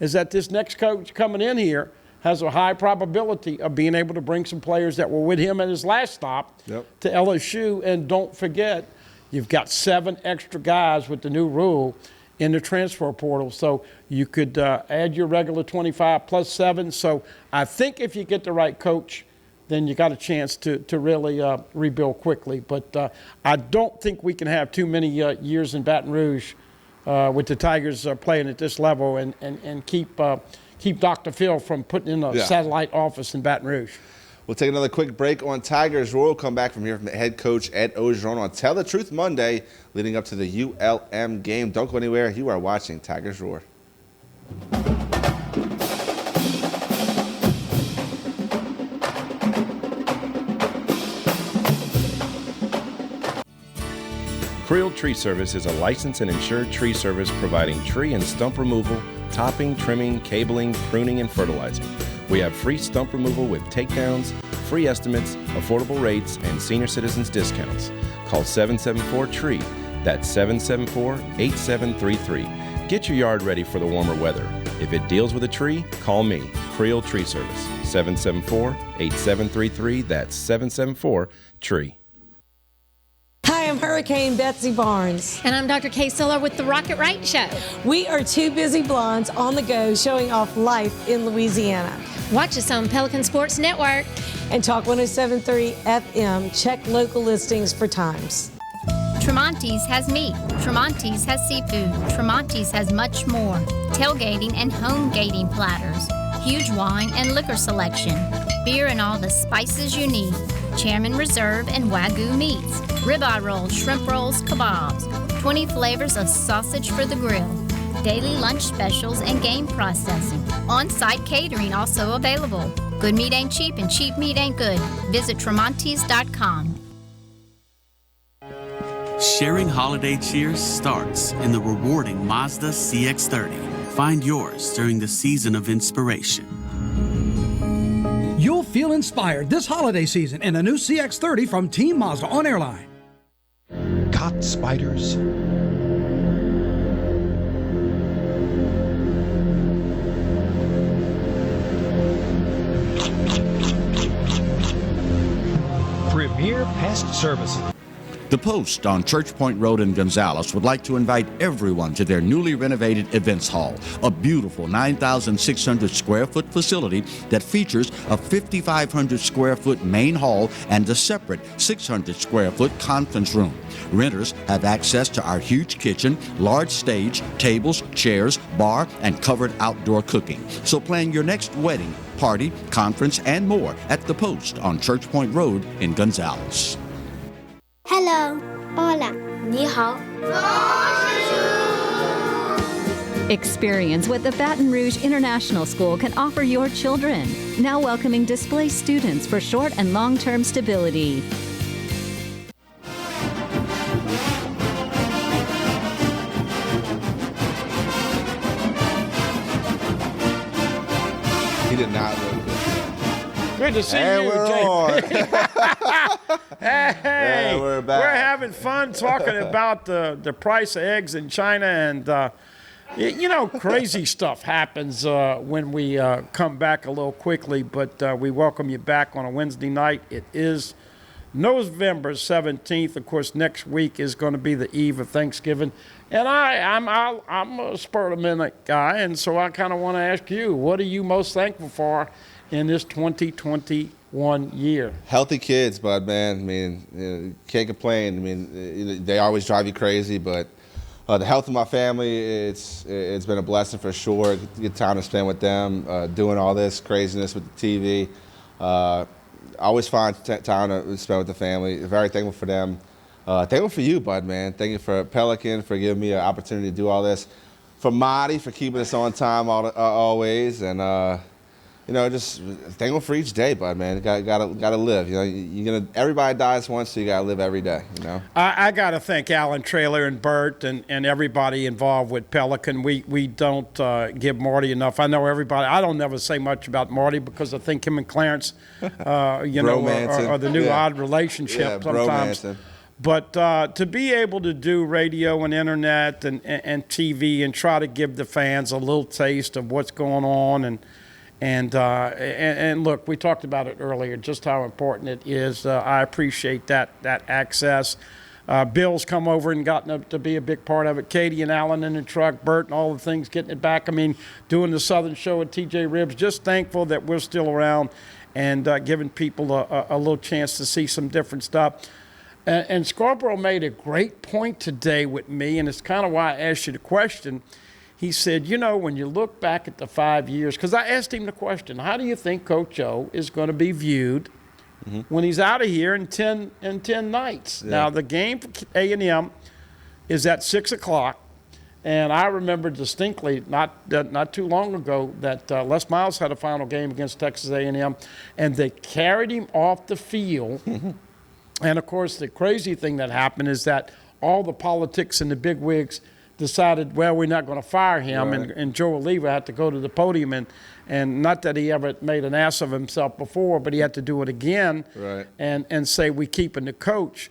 Speaker 3: is that this next coach coming in here has a high probability of being able to bring some players that were with him at his last stop to LSU. And don't forget, you've got 7 extra guys with the new rule in the transfer portal. So you could add your regular 25 plus 7. So I think if you get the right coach, then you got a chance to really rebuild quickly. But I don't think we can have too many years in Baton Rouge with the Tigers playing at this level and keep Dr. Phil from putting in a satellite office in Baton Rouge.
Speaker 2: We'll take another quick break on Tigers Roar. We'll come back from here from the head coach Ed Orgeron on Tell the Truth Monday leading up to the ULM game. Don't go anywhere. You are watching Tigers Roar.
Speaker 9: Creel Tree Service is a licensed and insured tree service providing tree and stump removal, topping, trimming, cabling, pruning, and fertilizing. We have free stump removal with takedowns, free estimates, affordable rates, and senior citizens discounts. Call 774-TREE. That's 774-8733. Get your yard ready for the warmer weather. If it deals with a tree, call me, Creel Tree Service, 774-8733. That's 774-TREE.
Speaker 10: Hi, I'm Hurricane Betsy Barnes.
Speaker 11: And I'm Dr. Kay Siller with The Rocket Right Show.
Speaker 10: We are 2 busy blondes on the go showing off life in Louisiana.
Speaker 11: Watch us on Pelican Sports Network.
Speaker 10: And Talk 107.3 FM. Check local listings for times.
Speaker 12: Tremonti's has meat. Tremonti's has seafood. Tremonti's has much more. Tailgating and home gating platters. Huge wine and liquor selection. Beer and all the spices you need. Chairman Reserve and Wagyu meats, ribeye rolls, shrimp rolls, kebabs, 20 flavors of sausage for the grill, daily lunch specials, and game processing. On-site catering also available. Good meat ain't cheap and cheap meat ain't good. Visit Tremontes.com.
Speaker 13: Sharing holiday cheers starts in the rewarding Mazda CX-30. Find yours during the season of inspiration.
Speaker 5: You'll feel inspired this holiday season in a new CX-30 from Team Mazda on Airline.
Speaker 14: Caught spiders. Premier Pest Services.
Speaker 15: The Post on Church Point Road in Gonzales would like to invite everyone to their newly renovated events hall, a beautiful 9,600 square foot facility that features a 5,500 square foot main hall and a separate 600 square foot conference room. Renters have access to our huge kitchen, large stage, tables, chairs, bar, and covered outdoor cooking. So plan your next wedding, party, conference, and more at The Post on Church Point Road in Gonzales.
Speaker 16: Hello. Hola. Ni hao.
Speaker 17: Experience what the Baton Rouge International School can offer your children. Now welcoming displaced students for short and long-term stability.
Speaker 2: He did not look good.
Speaker 3: Good to see
Speaker 2: And
Speaker 3: you,
Speaker 2: we're
Speaker 3: JP. Hey,
Speaker 2: Yeah, we're back.
Speaker 3: We're having fun talking about the price of eggs in China, and you know, crazy stuff happens when we come back a little quickly. But we welcome you back on a Wednesday night. It is November 17th. Of course, next week is going to be the eve of Thanksgiving, and I'm a spur of the minute guy, and so I kind of want to ask you, what are you most thankful for in this 2021 year?
Speaker 2: Healthy kids, bud, man. I mean, can't complain. I mean, they always drive you crazy, but the health of my family, it's been a blessing for sure. Get time to spend with them, doing all this craziness with the TV. Always find time to spend with the family. Very thankful for them. Thankful for you, bud, man. Thank you for Pelican for giving me an opportunity to do all this. For Marty for keeping us on time always, and you know, just thankful for each day, bud, man. Gotta live. You know, everybody dies once, so you gotta live every day. You know.
Speaker 3: I got to thank Alan Traylor and Bert and everybody involved with Pelican. We don't give Marty enough. I know everybody. I don't never say much about Marty because I think him and Clarence, you know, are the new odd relationship sometimes.
Speaker 2: Bromancing.
Speaker 3: But to be able to do radio and internet and TV and try to give the fans a little taste of what's going on and look, we talked about it earlier, just how important it is. I appreciate that access. Bill's come over and gotten to be a big part of it. Katie and Alan in the truck, Bert and all the things, getting it back. I mean, doing the Southern Show with TJ Ribbs. Just thankful that we're still around and giving people a little chance to see some different stuff. And Scarborough made a great point today with me, and it's kind of why I asked you the question. He said, you know, when you look back at the 5 years, because I asked him the question, how do you think Coach O is going to be viewed when he's out of here in 10 nights? Yeah. Now, the game for A&M is at 6 o'clock, and I remember distinctly not too long ago that Les Miles had a final game against Texas A&M, and they carried him off the field. And, of course, the crazy thing that happened is that all the politics and the bigwigs decided, well, we're not going to fire him, right. and Joe Oliva had to go to the podium, and not that he ever made an ass of himself before, but he had to do it again,
Speaker 2: right.
Speaker 3: and say we keeping the coach.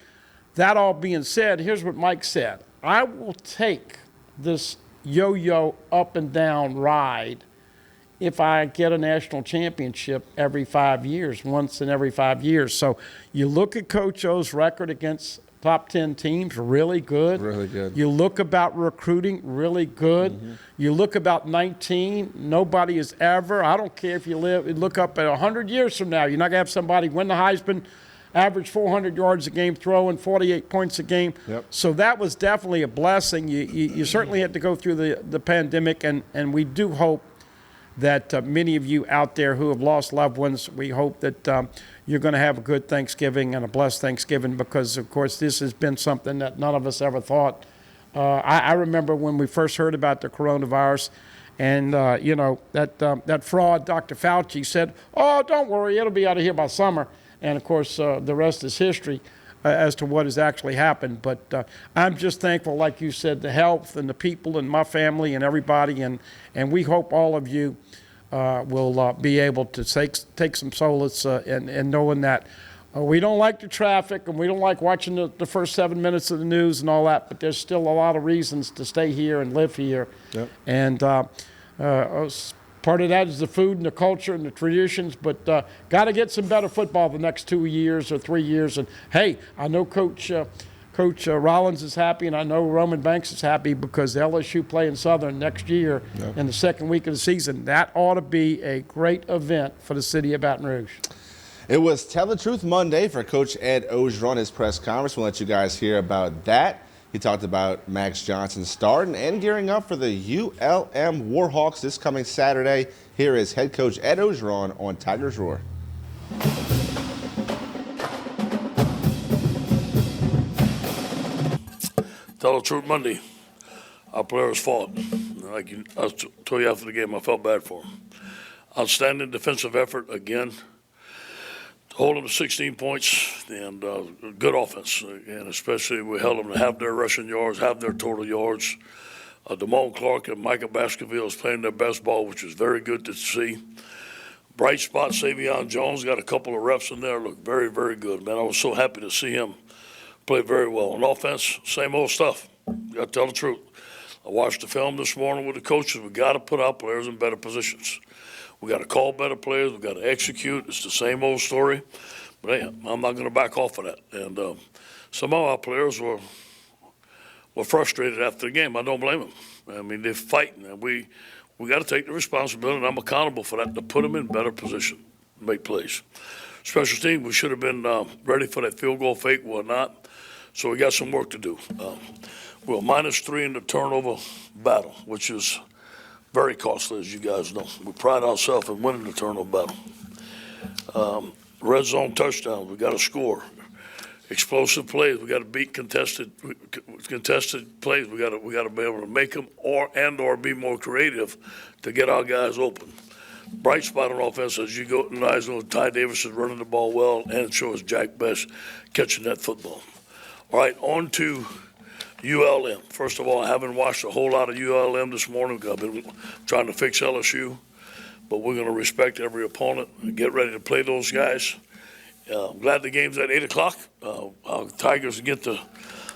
Speaker 3: That all being said, here's what Mike said. I will take this yo-yo up and down ride if I get a national championship every 5 years, once in every 5 years. So you look at Coach O's record against top 10 teams, really good.
Speaker 2: Really good.
Speaker 3: You look about recruiting, really good. Mm-hmm. You look about 19, nobody has ever, I don't care if you look up at 100 years from now, you're not going to have somebody win the Heisman, average 400 yards a game, throwing 48 points a game.
Speaker 2: Yep.
Speaker 3: So that was definitely a blessing. You certainly had to go through the pandemic, and we do hope that many of you out there who have lost loved ones, we hope that you're going to have a good Thanksgiving and a blessed Thanksgiving, because, of course, this has been something that none of us ever thought. I remember when we first heard about the coronavirus, and, that fraud, Dr. Fauci, said, oh, don't worry, it'll be out of here by summer. And, of course, the rest is history as to what has actually happened. But I'm just thankful, like you said, the health and the people and my family and everybody. And we hope all of you will be able to take some solace in knowing that we don't like the traffic and we don't like watching the first 7 minutes of the news and all that, but there's still a lot of reasons to stay here and live here.
Speaker 2: Yep.
Speaker 3: And part of that is the food and the culture and the traditions, but got to get some better football the next 2 years or 3 years. And, hey, I know Coach Rollins is happy, and I know Roman Banks is happy, because LSU playing Southern next year in the second week of the season. That ought to be a great event for the city of Baton Rouge.
Speaker 2: It was Tell the Truth Monday for Coach Ed Ogeron, his press conference. We'll let you guys hear about that. He talked about Max Johnson starting and gearing up for the ULM Warhawks this coming Saturday. Here is head coach Ed Ogeron on Tigers Roar.
Speaker 18: Tell the Truth Monday. Our players fought. I told you after the game, I felt bad for them. Outstanding defensive effort again. Hold them to 16 points, and good offense. And especially we held them to have their rushing yards, have their total yards. Damone Clark and Micah Baskerville is playing their best ball, which is very good to see. Bright spot, Savion Jones got a couple of reps in there, looked very, very good. Man, I was so happy to see him play very well. On offense, same old stuff. Got to tell the truth. I watched the film this morning with the coaches. We got to put our players in better positions. We got to call better players. We got to execute. It's the same old story. But hey, I'm not going to back off of that. And some of our players were frustrated after the game. I don't blame them. I mean, they're fighting, and we got to take the responsibility, and I'm accountable for that, to put them in better position, make plays. Special team, we should have been ready for that field goal fake. We're not. So we got some work to do. We're -3 in the turnover battle, which is very costly, as you guys know. We pride ourselves in winning the turnover battle. Red zone touchdowns, we got to score. Explosive plays, we got to beat contested plays. We got to be able to make them or be more creative to get our guys open. Bright spot on offense, as you guys know, Ty Davis is running the ball well, and so is Jack Best catching that football. All right, on to ULM. First of all, I haven't watched a whole lot of ULM this morning because I've been trying to fix LSU, but we're going to respect every opponent and get ready to play those guys. I'm glad the game's at 8 o'clock. Our Tigers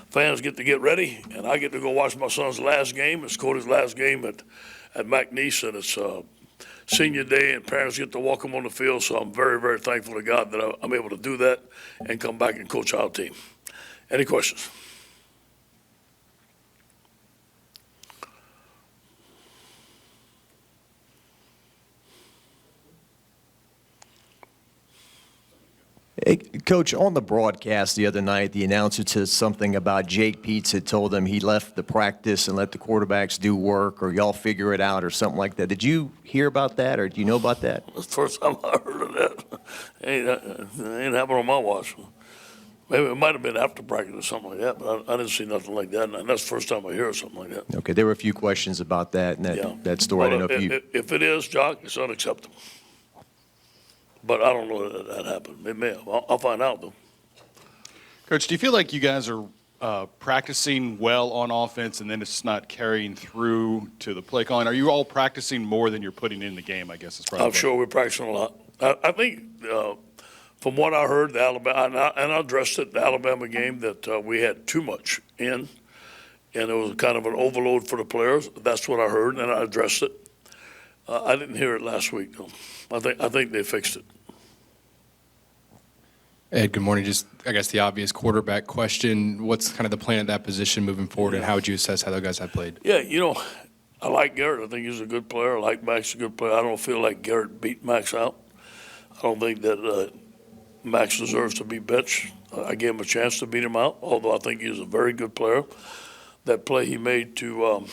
Speaker 18: fans get to get ready, and I get to go watch my son's last game. It's Cody's last game at McNeese, and it's senior day, and parents get to walk him on the field, so I'm very, very thankful to God that I'm able to do that and come back and coach our team. Any questions?
Speaker 19: Hey, Coach, on the broadcast the other night, the announcer said something about Jake Peets had told him he left the practice and let the quarterbacks do work, or y'all figure it out, or something like that. Did you hear about that, or do you know about that?
Speaker 18: That's the first time I heard of that. It ain't happened on my watch. Maybe it might have been after practice or something like that, but I didn't see nothing like that. And that's the first time I hear something like that.
Speaker 19: Okay, there were a few questions about that and that story.
Speaker 18: Well,
Speaker 19: I don't know if you.
Speaker 18: If it is, Jock, it's unacceptable. But I don't know that happened. It may have. I'll find out, though.
Speaker 20: Coach, do you feel like you guys are practicing well on offense and then it's not carrying through to the play calling? Are you all practicing more than you're putting in the game, I guess is probably.
Speaker 18: I'm sure we're practicing a lot. I think from what I heard, the Alabama, and I addressed it, the Alabama game, that we had too much in, and it was kind of an overload for the players. That's what I heard, and I addressed it. I didn't hear it last week, though. I think they fixed it.
Speaker 21: Ed, good morning. Just, I guess, the obvious quarterback question. What's kind of the plan at that position moving forward, and how would you assess how those guys have played?
Speaker 18: Yeah, I like Garrett. I think he's a good player. I like Max, a good player. I don't feel like Garrett beat Max out. I don't think that Max deserves to be benched. I gave him a chance to beat him out, although I think he's a very good player. That play he made to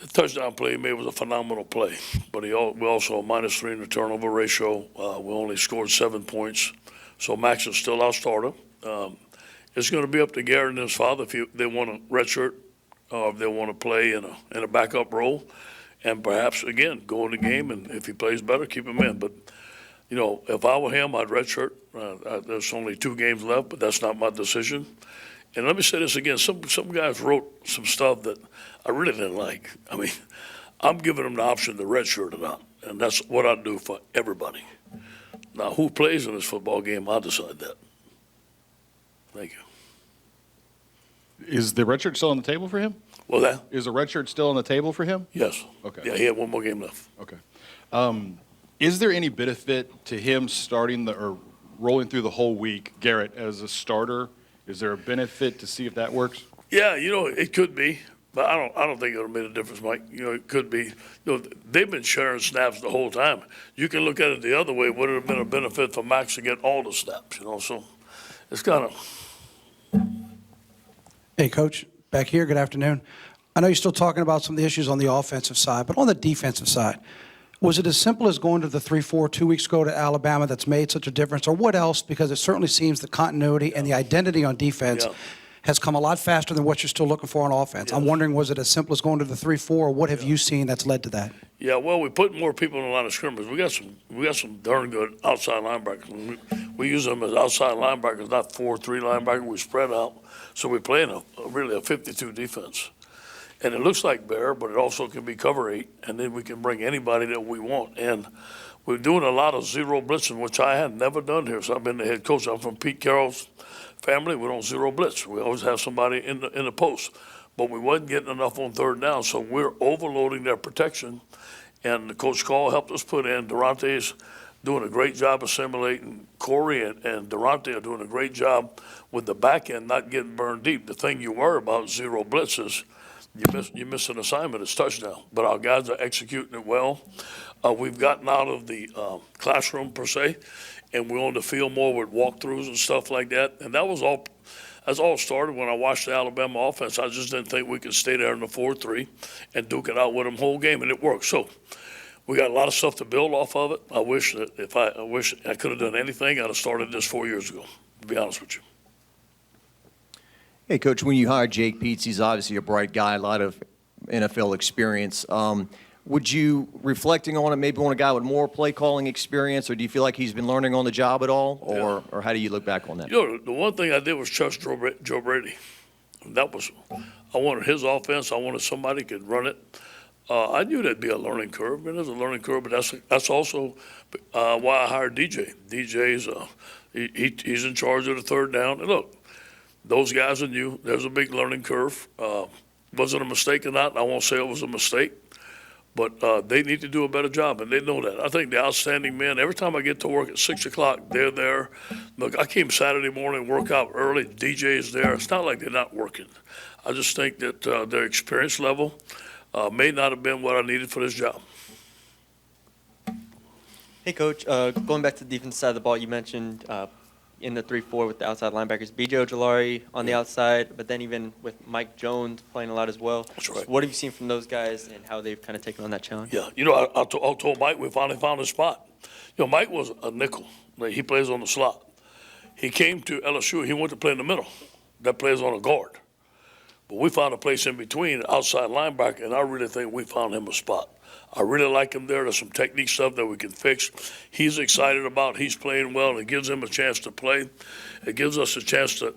Speaker 18: The touchdown play he made was a phenomenal play, but we also -3 in the turnover ratio. We only scored 7 points, so Max is still our starter. It's going to be up to Garrett and his father if they want a redshirt or if they want to play in a backup role, and perhaps again go in the game, and if he plays better, keep him in. But you know, if I were him, I'd redshirt. There's only 2 games left, but that's not my decision. And let me say this again: some guys wrote some stuff that I really didn't like. I mean, I'm giving them the option to redshirt or not, and that's what I do for everybody. Now, who plays in this football game, I'll decide that. Thank you.
Speaker 20: Is the red shirt still on the table for him?
Speaker 18: Well, that
Speaker 20: is the red shirt still on the table for him?
Speaker 18: Yes.
Speaker 20: Okay.
Speaker 18: Yeah, he had 1 more game left.
Speaker 20: Okay. Is there any benefit to him starting or rolling through the whole week, Garrett, as a starter? Is there a benefit to see if that works?
Speaker 18: Yeah, you know, it could be, but I don't think it'll make a difference, Mike. You know, it could be. You know, they've been sharing snaps the whole time. You can look at it the other way. Would it have been a benefit for Max to get all the snaps? You know, so it's kind of.
Speaker 5: Hey, Coach, back here. Good afternoon. I know you're still talking about some of the issues on the offensive side, but on the defensive side, was it as simple as going to the 3-4 2 weeks ago to Alabama that's made such a difference, or what else? Because it certainly seems the continuity and the identity on defense has come a lot faster than what you're still looking for on offense. I'm wondering, was it as simple as going to the 3-4, or what have you seen that's led to that?
Speaker 18: Yeah, well, we put more people in the line of scrimmage. We got some darn good outside linebackers. We use them as outside linebackers, not 4-3 linebackers. We spread out, so we're playing really a 52 defense. And it looks like bear, but it also can be cover 8, and then we can bring anybody that we want. And we're doing a lot of zero blitzing, which I had never done here. So I've been the head coach. I'm from Pete Carroll's family. We don't zero blitz. We always have somebody in the post. But we wasn't getting enough on 3rd down, so we're overloading their protection. And the Coach Call helped us put in. Durante's doing a great job assimilating. Corey and Durante are doing a great job with the back end, not getting burned deep. The thing you worry about zero blitzes, you miss an assignment, it's touchdown. But our guys are executing it well. We've gotten out of the classroom, per se, and we're on the field more with walkthroughs and stuff like that. And that's all started when I watched the Alabama offense. I just didn't think we could stay there in the 4-3 and duke it out with them whole game, and it worked. So we got a lot of stuff to build off of it. I wish I could have done anything. I'd have started this 4 years ago, to be honest with you.
Speaker 19: Hey, Coach, when you hired Jake Peetz, he's obviously a bright guy, a lot of NFL experience. Would you, reflecting on it, maybe want a guy with more play calling experience, or do you feel like he's been learning on the job at all, or how do you look back on that?
Speaker 18: You know, the one thing I did was trust Joe Brady. I wanted his offense. I wanted somebody who could run it. I knew there'd be a learning curve, and there's a learning curve, but that's also why I hired DJ. DJ's he's in charge of the 3rd down. And look, those guys are new. There's a big learning curve. Was it a mistake or not? I won't say it was a mistake, but they need to do a better job, and they know that. I think the outstanding men, every time I get to work at 6 o'clock, they're there. Look, I came Saturday morning, work out early, DJ is there. It's not like they're not working. I just think that their experience level may not have been what I needed for this job.
Speaker 1: Hey, Coach, going back to the defense side of the ball, you mentioned in the 3-4 with the outside linebackers, B.J. Ojolari on the outside, but then even with Mike Jones playing a lot as well.
Speaker 18: That's right.
Speaker 1: So what have you seen from those guys and how they've kind of taken on that challenge?
Speaker 18: Yeah, you know, I told Mike we finally found his spot. You know, Mike was a nickel. Like, he plays on the slot. He came to LSU. He went to play in the middle. That plays on a guard. But we found a place in between, outside linebacker, and I really think we found him a spot. I really like him there. There's some technique stuff that we can fix. He's excited about. He's playing well, and it gives him a chance to play. It gives us a chance to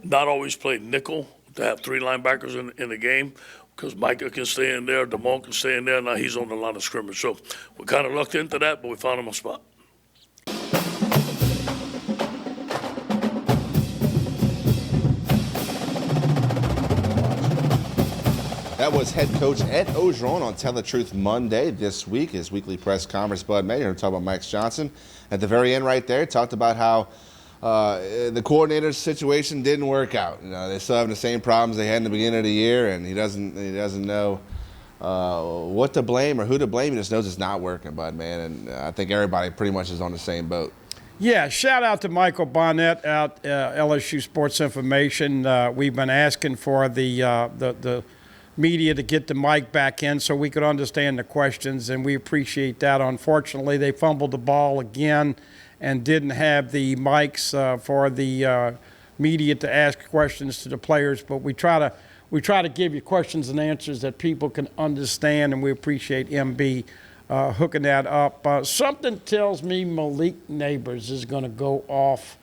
Speaker 18: not always play nickel, to have 3 linebackers in the game, because Micah can stay in there, DeMond can stay in there. Now he's on the line of scrimmage. So we kind of lucked into that, but we found him a spot.
Speaker 2: That was head coach Ed Orgeron on Tell the Truth Monday this week, his weekly press conference. Bud May, you're talking about Max Johnson. At the very end right there, talked about how the coordinator's situation didn't work out. You know, they're still having the same problems they had in the beginning of the year, and he doesn't know what to blame or who to blame. He just knows it's not working, Bud, man. And I think everybody pretty much is on the same boat.
Speaker 3: Yeah, shout out to Michael Bonnet out LSU Sports Information. We've been asking for the media to get the mic back in so we could understand the questions, and we appreciate that. Unfortunately, they fumbled the ball again and didn't have the mics for the media to ask questions to the players, but we try to give you questions and answers that people can understand, and we appreciate MB hooking that up. Something tells me Malik Neighbors is going to go off,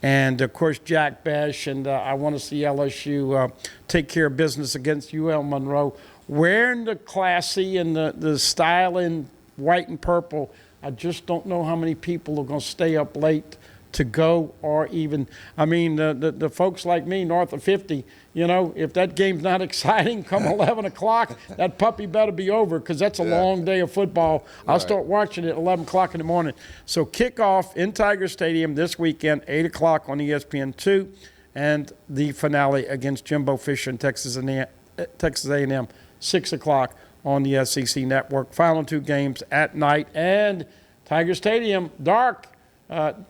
Speaker 3: and of course Jack Bash, and I want to see LSU take care of business against UL Monroe, wearing the classy and the style in white and purple. I just don't know how many people are going to stay up late to go, or even, I mean, the folks like me north of 50, you know, if that game's not exciting come 11 o'clock, that puppy better be over, because that's a long day of football. I'll start watching it at 11 o'clock in the morning. So kickoff in Tiger Stadium this weekend, 8 o'clock on ESPN2, and the finale against Jimbo Fisher and Texas A&M, 6 o'clock on the SEC Network. Final two games at night, and Tiger Stadium, dark.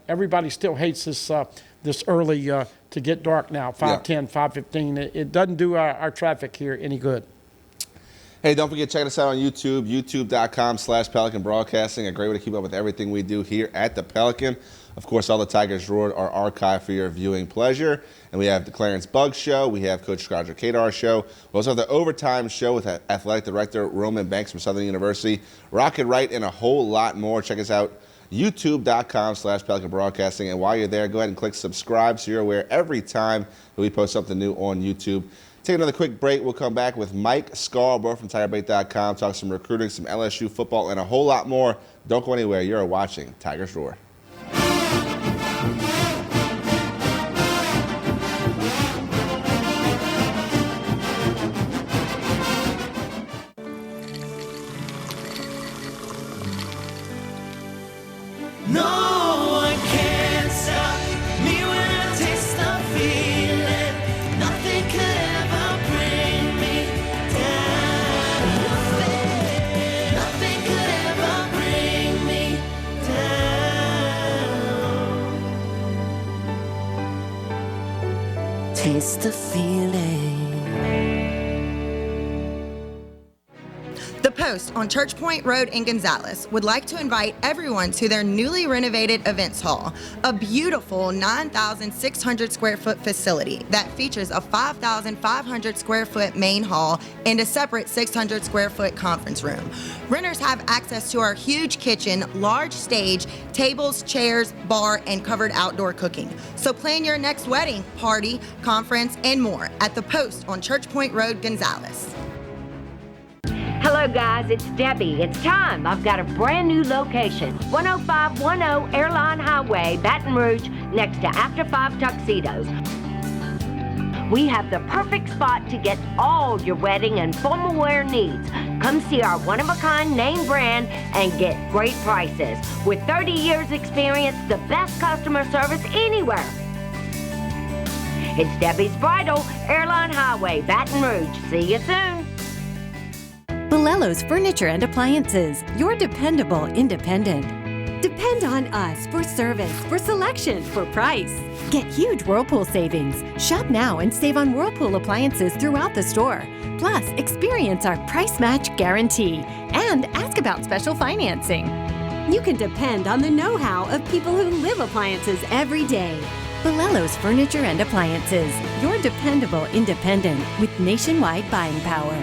Speaker 3: Everybody still hates this early to get dark now, 5:10, 5:15. It doesn't do our traffic here any good.
Speaker 2: Hey, don't forget, check us out on YouTube, youtube.com/Pelican Broadcasting. A great way to keep up with everything we do here at the Pelican. Of course, all the Tigers Roar are archived for your viewing pleasure. And we have the Clarence Buggs Show. We have Coach Roger Kadar Show. We also have the Overtime Show with Athletic Director Roman Banks from Southern University. Rocket Right and a whole lot more. Check us out, youtube.com/Pelican Broadcasting. And while you're there, go ahead and click subscribe so you're aware every time that we post something new on YouTube. Take another quick break. We'll come back with Mike Scarborough from TigerBait.com, talk some recruiting, some LSU football, and a whole lot more. Don't go anywhere. You're watching Tigers Roar.
Speaker 4: Taste the feeling.
Speaker 22: The Post on Church Point Road in Gonzales would like to invite everyone to their newly renovated events hall, a beautiful 9,600 square foot facility that features a 5,500 square foot main hall and a separate 600 square foot conference room. Renters have access to our huge kitchen, large stage, tables, chairs, bar, and covered outdoor cooking. So plan your next wedding, party, conference, and more at The Post on Church Point Road, Gonzales.
Speaker 6: Hello guys, it's Debbie. It's time. I've got a brand new location. 10510 Airline Highway, Baton Rouge, next to After 5 Tuxedos. We have the perfect spot to get all your wedding and formal wear needs. Come see our one-of-a-kind name brand and get great prices. With 30 years experience, the best customer service anywhere. It's Debbie's Bridal, Airline Highway, Baton Rouge. See you soon.
Speaker 23: Bolello's Furniture and Appliances, your dependable independent. Depend on us for service, for selection, for price. Get huge Whirlpool savings. Shop now and save on Whirlpool appliances throughout the store. Plus, experience our price match guarantee and ask about special financing.
Speaker 24: You can depend on the know-how of people who live appliances every day.
Speaker 23: Bolello's Furniture and Appliances, your dependable independent with nationwide buying power.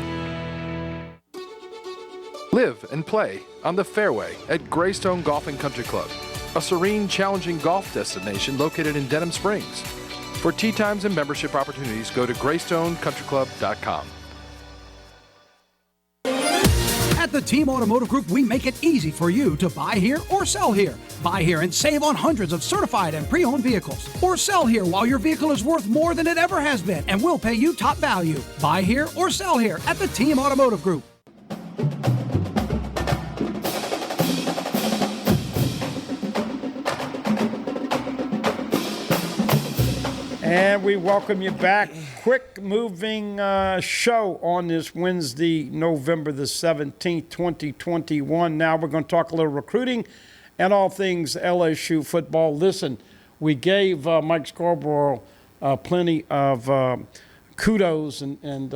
Speaker 8: Live and play on the fairway at Greystone Golf and Country Club, a serene, challenging golf destination located in Denham Springs. For tee times and membership opportunities, go to GreystoneCountryClub.com.
Speaker 5: At the Team Automotive Group, we make it easy for you to buy here or sell here. Buy here and save on hundreds of certified and pre-owned vehicles. Or sell here while your vehicle is worth more than it ever has been, and we'll pay you top value. Buy here or sell here at the Team Automotive Group.
Speaker 3: And we welcome you back. Quick moving show on this Wednesday, November the 17th, 2021. Now we're going to talk a little recruiting and all things LSU football. Listen, we gave Mike Scarborough plenty of kudos and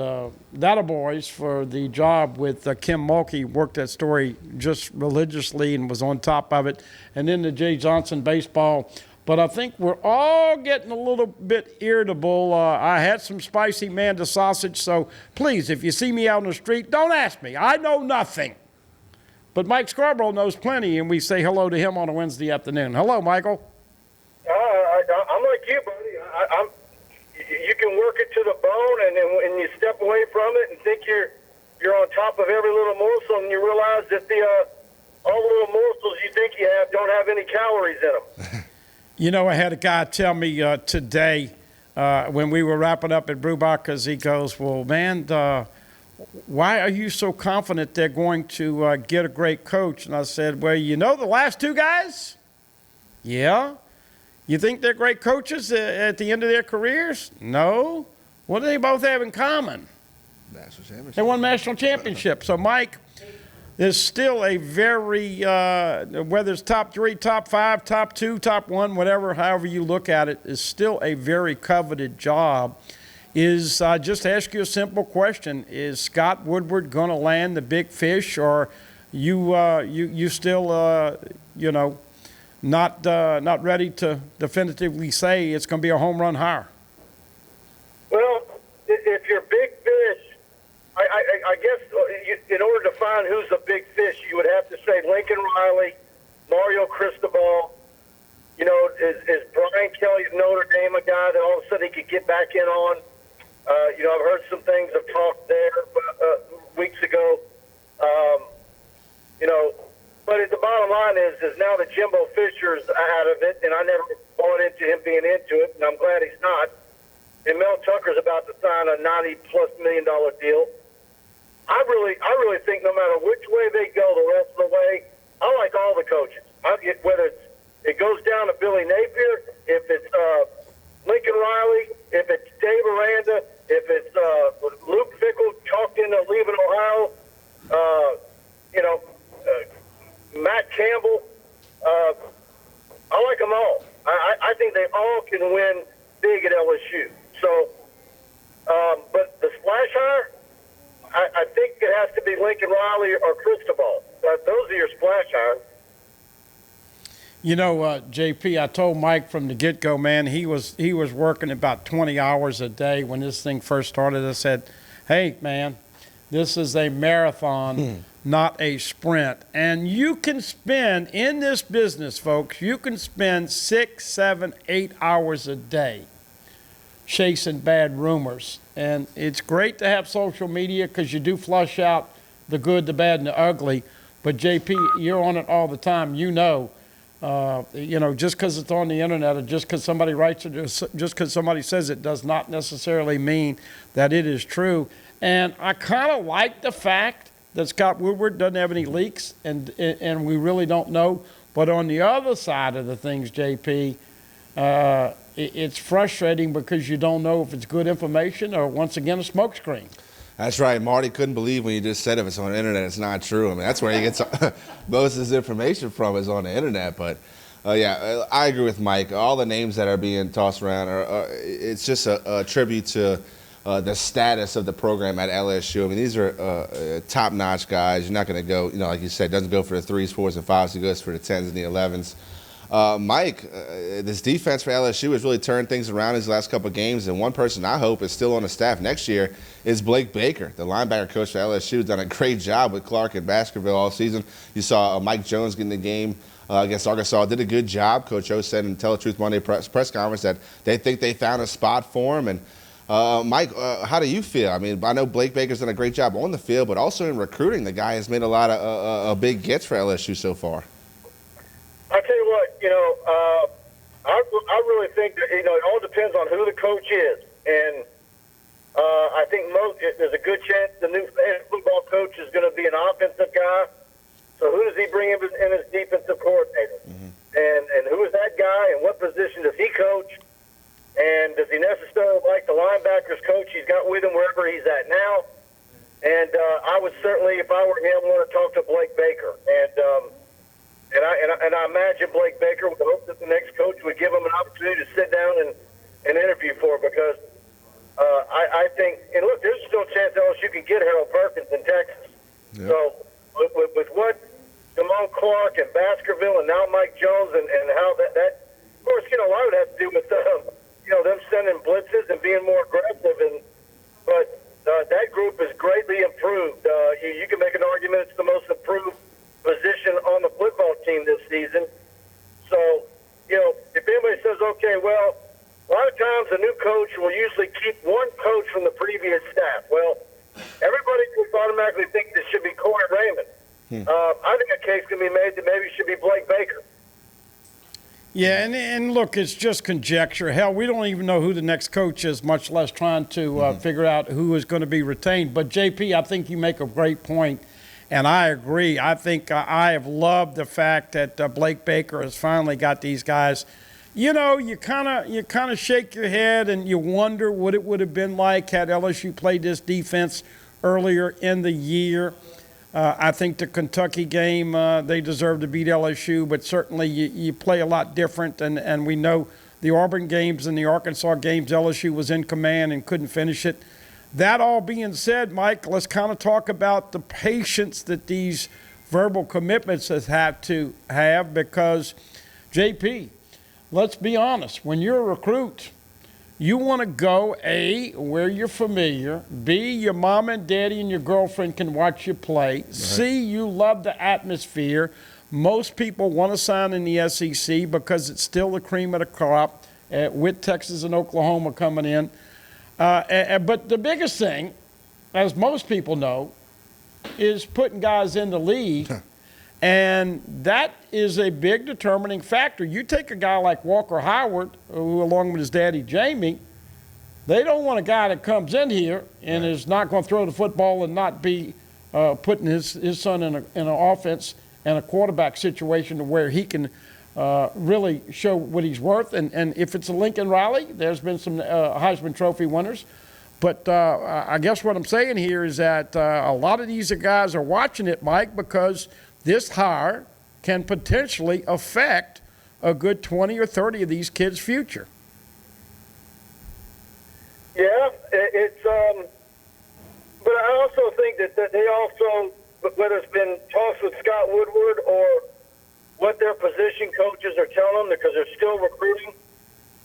Speaker 3: that boys for the job with Kim Mulkey. Worked that story just religiously and was on top of it. And then the Jay Johnson baseball. But I think we're all getting a little bit irritable. I had some spicy Manda sausage, so please, if you see me out on the street, don't ask me. I know nothing. But Mike Scarborough knows plenty, and we say hello to him on a Wednesday afternoon. Hello, Michael.
Speaker 7: I'm like you, buddy. You can work it to the bone, and then when you step away from it and think you're on top of every little morsel, and you realize that all the little morsels you think you have don't have any calories in them.
Speaker 3: You know, I had a guy tell me today when we were wrapping up at Brewbacher's, he goes, well, man, why are you so confident they're going to get a great coach? And I said, well, you know the last two guys? Yeah. You think they're great coaches at the end of their careers? No. What do they both have in common?
Speaker 2: National championship.
Speaker 3: They won national championship. So, Mike, there's still a very, whether it's top 3, top 5, top 2, top 1, whatever, however you look at it, is still a very coveted job. Just ask you a simple question. Is Scott Woodward going to land the big fish, or you still, not ready to definitively say it's going to be a home run hire?
Speaker 7: Well, if you're big fish, I guess in order to find who's a big fish, you would have to say Lincoln Riley, Mario Cristobal. You know, is Brian Kelly at Notre Dame a guy that all of a sudden he could get back in on? I've heard some things of talk there weeks ago. But the bottom line is now that Jimbo Fisher's out of it, and I never bought into him being into it, and I'm glad he's not. And Mel Tucker's about to sign a $90+ million deal. I really think no matter which way they go the rest of the way, I like all the coaches. Whether it goes down to Billy Napier, if it's Lincoln Riley, if it's Dave Aranda, if it's Luke Fickell talked into leaving Ohio, Matt Campbell. I like them all. I think they all can win big at LSU. So, but the splash hire, I think it has to be Lincoln Riley or Cristobal. Those are your splash hires.
Speaker 3: You know, JP, I told Mike from the get-go, man, he was working about 20 hours a day when this thing first started. I said, hey, man, this is a marathon, not a sprint. And you can spend, in this business, folks, you can spend 6, 7, 8 hours a day chasing bad rumors. And it's great to have social media because you do flush out the good, the bad, and the ugly. But, JP, you're on it all the time. Just because it's on the internet or just because somebody writes it or just because somebody says it does not necessarily mean that it is true. And I kind of like the fact that Scott Woodward doesn't have any leaks and we really don't know. But on the other side of the things, JP, it's frustrating because you don't know if it's good information or, once again, a smokescreen.
Speaker 2: That's right. Marty couldn't believe when you just said if it's on the internet, it's not true. I mean, that's where he gets most of his information from is on the internet. But, I agree with Mike. All the names that are being tossed around, it's just a tribute to the status of the program at LSU. I mean, these are top-notch guys. You're not going to go, like you said, doesn't go for the 3s, 4s, and 5s. He goes for the 10s and the 11s. Mike, this defense for LSU has really turned things around these last couple of games, and one person I hope is still on the staff next year is Blake Baker, the linebacker coach for LSU, who's done a great job with Clark and Baskerville all season. You saw Mike Jones get in the game against Arkansas, did a good job. Coach O said in Tell the Truth Monday press conference that they think they found a spot for him. And Mike, how do you feel? I mean, I know Blake Baker's done a great job on the field, but also in recruiting, the guy has made a lot of big gets for LSU so far.
Speaker 7: I tell you what, I really think that, it all depends on who the coach is. And I think there's a good chance the new football coach is going to be an offensive guy. So who does he bring in as defensive coordinator? Mm-hmm. And who is that guy, and what position does he coach? And does he necessarily like the linebackers coach he's got with him wherever he's at now? And I would certainly, if I were him, want to talk to Blake Baker. And I imagine Blake Baker would hope that the next coach would give him an opportunity to sit down and interview for him, because I think, and look, there's still a chance LSU can get Harold Perkins in Texas.
Speaker 2: Yeah.
Speaker 7: So with what Damone Clark and Baskerville and now Mike Jones and how that, of course, a lot of it has to do with them sending blitzes and being more aggressive. But that group is greatly improved. You can make an argument it's the most improved position on the football team this season. So, if anybody says, okay, well, a lot of times a new coach will usually keep one coach from the previous staff. Well, everybody just automatically thinks it should be Corey Raymond. I think a case can be made that maybe it should be Blake Baker.
Speaker 3: Yeah, and look, it's just conjecture. Hell, we don't even know who the next coach is, much less trying to figure out who is going to be retained. But, JP, I think you make a great point, and I agree. I think I have loved the fact that Blake Baker has finally got these guys. You kind of shake your head and you wonder what it would have been like had LSU played this defense earlier in the year. I think the Kentucky game, they deserve to beat LSU, but certainly you play a lot different. And we know the Auburn games and the Arkansas games, LSU was in command and couldn't finish it. That all being said, Mike, let's kind of talk about the patience that these verbal commitments has had to have because, JP, let's be honest, when you're a recruit, you want to go, A, where you're familiar, B, your mom and daddy and your girlfriend can watch you play, right. C, you love the atmosphere. Most people want to sign in the SEC because it's still the cream of the crop with Texas and Oklahoma coming in. But the biggest thing, as most people know, is putting guys in the league. And that is a big determining factor. You take a guy like Walker Howard, who along with his daddy Jamie, they don't want a guy that comes in here and is not going to throw the football and not be putting his son in an offense and a quarterback situation to where he can really show what he's worth. And if it's a Lincoln Riley, there's been some Heisman Trophy winners. But I guess what I'm saying here is that a lot of these guys are watching it, Mike, because this hire can potentially affect a good 20 or 30 of these kids' future.
Speaker 7: Yeah, it's but I also think that they also, whether it's been talks with Scott Woodward or what their position coaches are telling them, because they're still recruiting,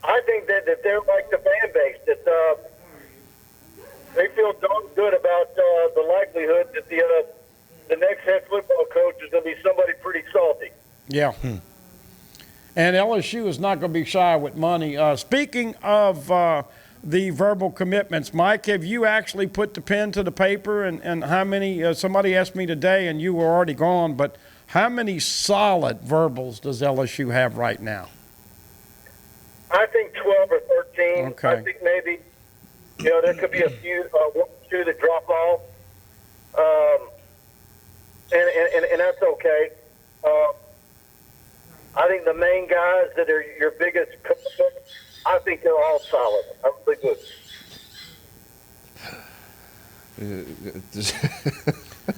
Speaker 7: I think that they're like the fan base, that they feel darn good about the likelihood that the next head football coach is going to be somebody pretty salty.
Speaker 3: Yeah. And LSU is not going to be shy with money. Speaking of the verbal commitments, Mike, have you actually put the pen to the paper? And how many, somebody asked me today, and you were already gone, but how many solid verbals does LSU have right now?
Speaker 7: I think 12 or 13.
Speaker 3: Okay.
Speaker 7: I think maybe, there could be a few, one or two that drop off. And that's okay. I think the main guys that are your biggest commitments, I think they're all solid. I really do.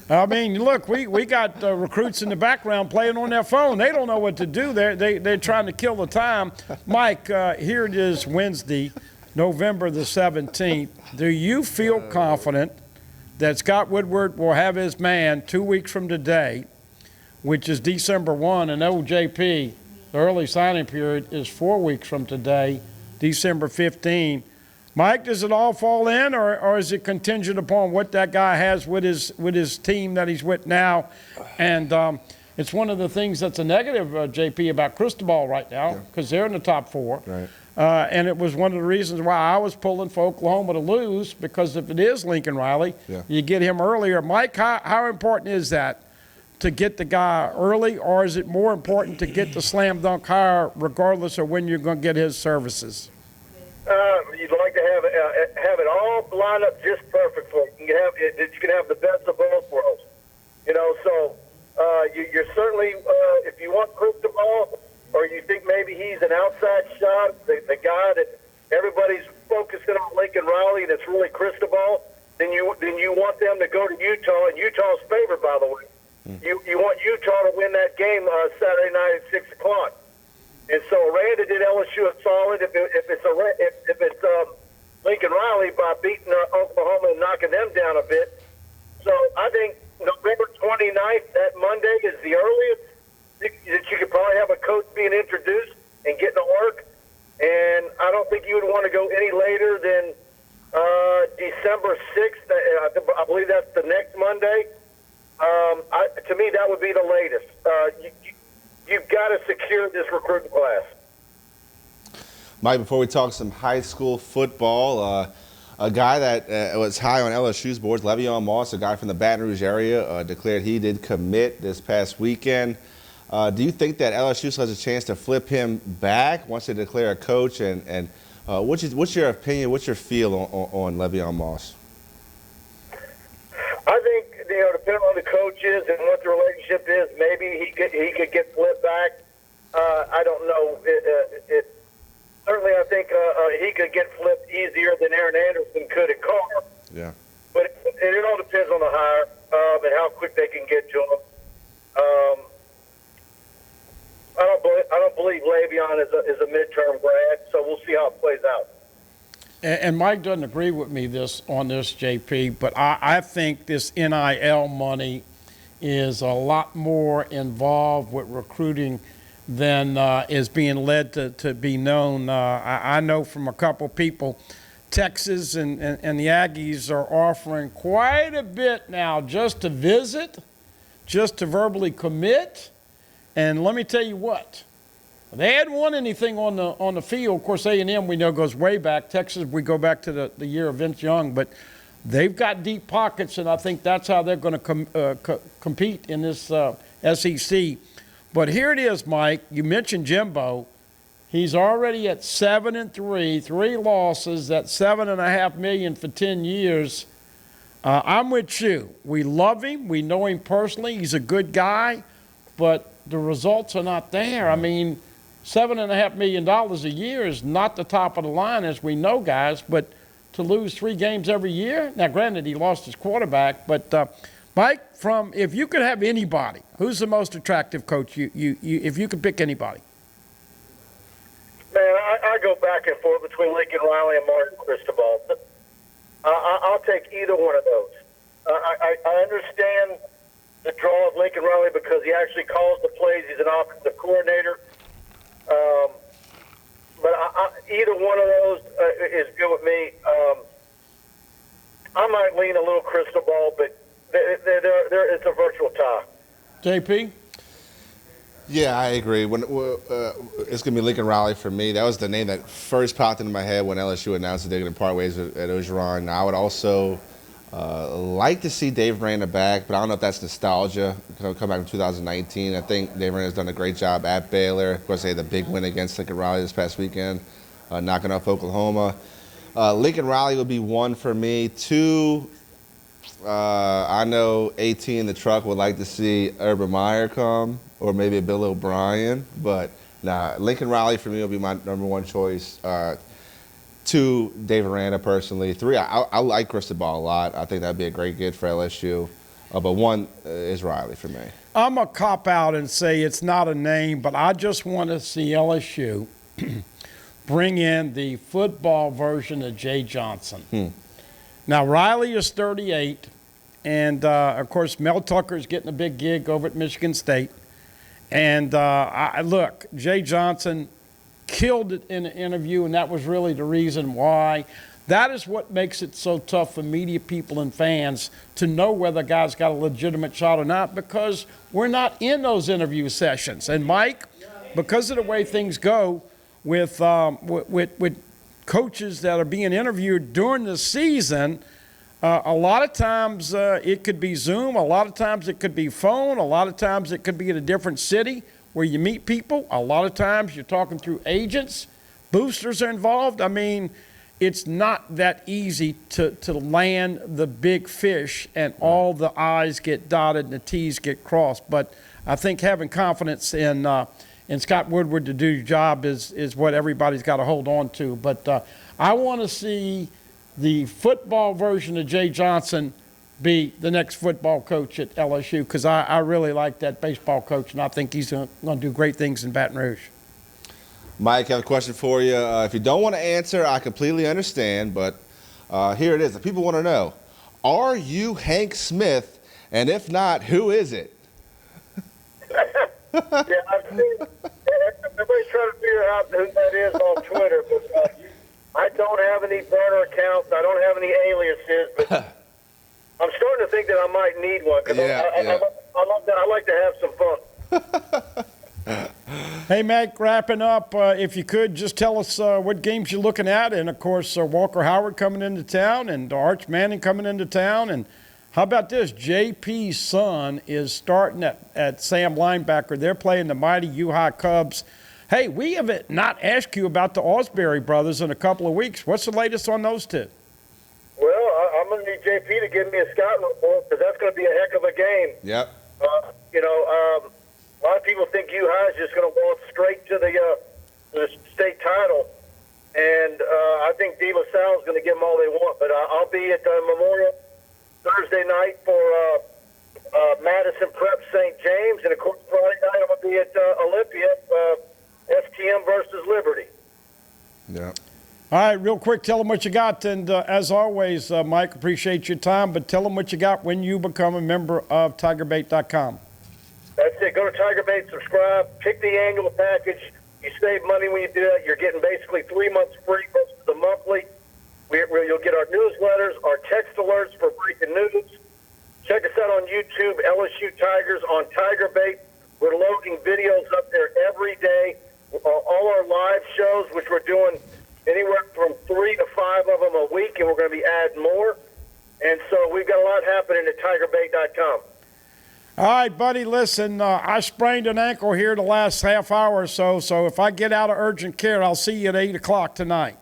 Speaker 3: I mean, look, we got recruits in the background playing on their phone. They don't know what to do. They're trying to kill the time. Mike, here it is Wednesday, November the 17th. Do you feel confident that Scott Woodward will have his man 2 weeks from today, which is December 1, and OJP, the early signing period, is 4 weeks from today, December 15. Mike, does it all fall in, or is it contingent upon what that guy has with his team that he's with now? And it's one of the things that's a negative, JP, about Cristobal right now, because they're in the top four.
Speaker 2: Right.
Speaker 3: And it was one of the reasons why I was pulling for Oklahoma to lose, because if it is Lincoln Riley, you get him earlier. Mike, how important is that to get the guy early, or is it more important to get the slam dunk hire regardless of when you're going to get his services?
Speaker 7: You'd like to have it all lined up just perfect for you. You can have the best of both worlds. So you're certainly, if you want Cristobal, or you think maybe he's an outside shot, the guy that everybody's focusing on, Lincoln Riley, and it's really Cristobal, then you want them to go to Utah, and Utah's favored, by the way. You want Utah to win that game Saturday night at 6 o'clock. And so Aranda did LSU a solid. If it's Lincoln Riley by beating Oklahoma and knocking them down a bit. So I think November 29th, that Monday, is the earliest that you could probably have a coach being introduced and getting to work. And I don't think you would want to go any later than December 6th. I believe that's the next Monday. To me, that would be the latest. You've got to secure this recruiting class.
Speaker 2: Mike, before we talk some high school football, a guy that was high on LSU's boards, Le'Veon Moss, a guy from the Baton Rouge area, declared he did commit this past weekend. Do you think that LSU still has a chance to flip him back once they declare a coach? And what's your opinion, what's your feel on Le'Veon Moss?
Speaker 7: I think, depending on the coaches and what the relationship is, maybe he could get flipped back. I don't know. Certainly, I think he could get flipped easier than Aaron Anderson could at Carr.
Speaker 2: Yeah.
Speaker 7: But it all depends on the hire and how quick they can get to him. I don't believe Le'Veon is a midterm grad, so we'll see how it plays out.
Speaker 3: And Mike doesn't agree with me on this, JP, but I think this NIL money is a lot more involved with recruiting than is being led to be known. I know from a couple people, Texas and the Aggies are offering quite a bit now just to visit, just to verbally commit. And let me tell you what, they hadn't won anything on the field. Of course, A&M we know goes way back. Texas, we go back to the year of Vince Young, but they've got deep pockets, and I think that's how they're going to compete in this SEC. But here it is, Mike. You mentioned Jimbo. He's already at 7-3, 3 losses, at $7.5 million for 10 years. I'm with you. We love him. We know him personally. He's a good guy, but the results are not there. I mean, $7.5 million a year is not the top of the line, as we know, guys. But to lose 3 games every year, now granted he lost his quarterback, but Mike, if you could have anybody, who's the most attractive coach? If you could pick anybody.
Speaker 7: Man, I go back and forth between Lincoln Riley and Martin Cristobal. I'll take either one of those. I understand the draw of Lincoln Riley because he actually calls the plays. He's an offensive coordinator. But either one of those is good with me. I might lean a little Cristobal, but it's a virtual tie.
Speaker 3: JP?
Speaker 2: Yeah, I agree. It's going to be Lincoln Riley for me. That was the name that first popped into my head when LSU announced that they're going to part ways at Orgeron. I would also like to see Dave Miranda back, but I don't know if that's nostalgia. He'll come back in 2019. I think Dave Miranda's done a great job at Baylor. Of course, they had the big win against Lincoln Riley this past weekend, knocking off Oklahoma. Lincoln Riley would be 1 for me. 2, I know AT in the truck would like to see Urban Meyer come, or maybe a Bill O'Brien, but Lincoln Riley for me will be my number 1 choice. 2, Dave Miranda personally. 3, I like Cristobal a lot. I think that'd be a great get for LSU. But 1 is Riley for me.
Speaker 3: I'm a cop out and say it's not a name, but I just want to see LSU bring in the football version of Jay Johnson. Now, Riley is 38, and, of course, Mel Tucker's getting a big gig over at Michigan State. And, look, Jay Johnson killed it in an interview, and that was really the reason why. That is what makes it so tough for media people and fans to know whether a guy's got a legitimate shot or not, because we're not in those interview sessions. And, Mike, because of the way things go with coaches that are being interviewed during the season, a lot of times it could be Zoom, a lot of times it could be phone, a lot of times it could be in a different city where you meet people. A lot of times you're talking through agents. Boosters are involved. I mean, it's not that easy to land the big fish and all the I's get dotted and the T's get crossed. But I think having confidence in Scott Woodward to do your job is what everybody's got to hold on to. But I want to see the football version of Jay Johnson be the next football coach at LSU, because I really like that baseball coach, and I think he's going to do great things in Baton Rouge.
Speaker 2: Mike, I have a question for you. If you don't want to answer, I completely understand, but here it is. The people want to know, are you Hank Smith? And if not, who is it?
Speaker 7: Yeah, I've seen everybody's trying to figure out who that is on Twitter, but I don't have any burner accounts. I don't have any aliases, but I'm starting to think that I might need one because I like to have some fun.
Speaker 3: Hey, Mac, wrapping up, if you could, just tell us what games you're looking at. And, of course, Walker Howard coming into town and Arch Manning coming into town. And how about this? JP's son is starting at Sam linebacker. They're playing the mighty U-High Cubs. Hey, we have not asked you about the Osbury brothers in a couple of weeks. What's the latest on those two?
Speaker 7: Well, I'm going to need JP to give me a scouting report because that's going to be a heck of a game.
Speaker 2: Yep.
Speaker 7: A lot of people think U-High is just going to walk straight to the state title, and I think De La Salle is going to give them all they want. But I'll be at Memorial Thursday night for Madison Prep St. James, and of course Friday night I'm going to be at Olympia, STM versus Liberty.
Speaker 2: Yeah.
Speaker 3: All right, real quick, tell them what you got. And as always, Mike, appreciate your time, but tell them what you got when you become a member of TigerBait.com.
Speaker 7: That's it. Go to TigerBait, subscribe, pick the annual package. You save money when you do that. You're getting basically 3 months free versus the monthly. You'll get our newsletters, our text alerts for breaking news. Check us out on YouTube, LSU Tigers on TigerBait. We're loading videos up there every day. All our live shows, which we're doing anywhere from 3 to 5 of them a week, and we're going to be adding more. And so we've got a lot happening at TigerBait.com.
Speaker 3: All right, buddy, listen, I sprained an ankle here the last half hour or so, so if I get out of urgent care, I'll see you at 8 o'clock tonight.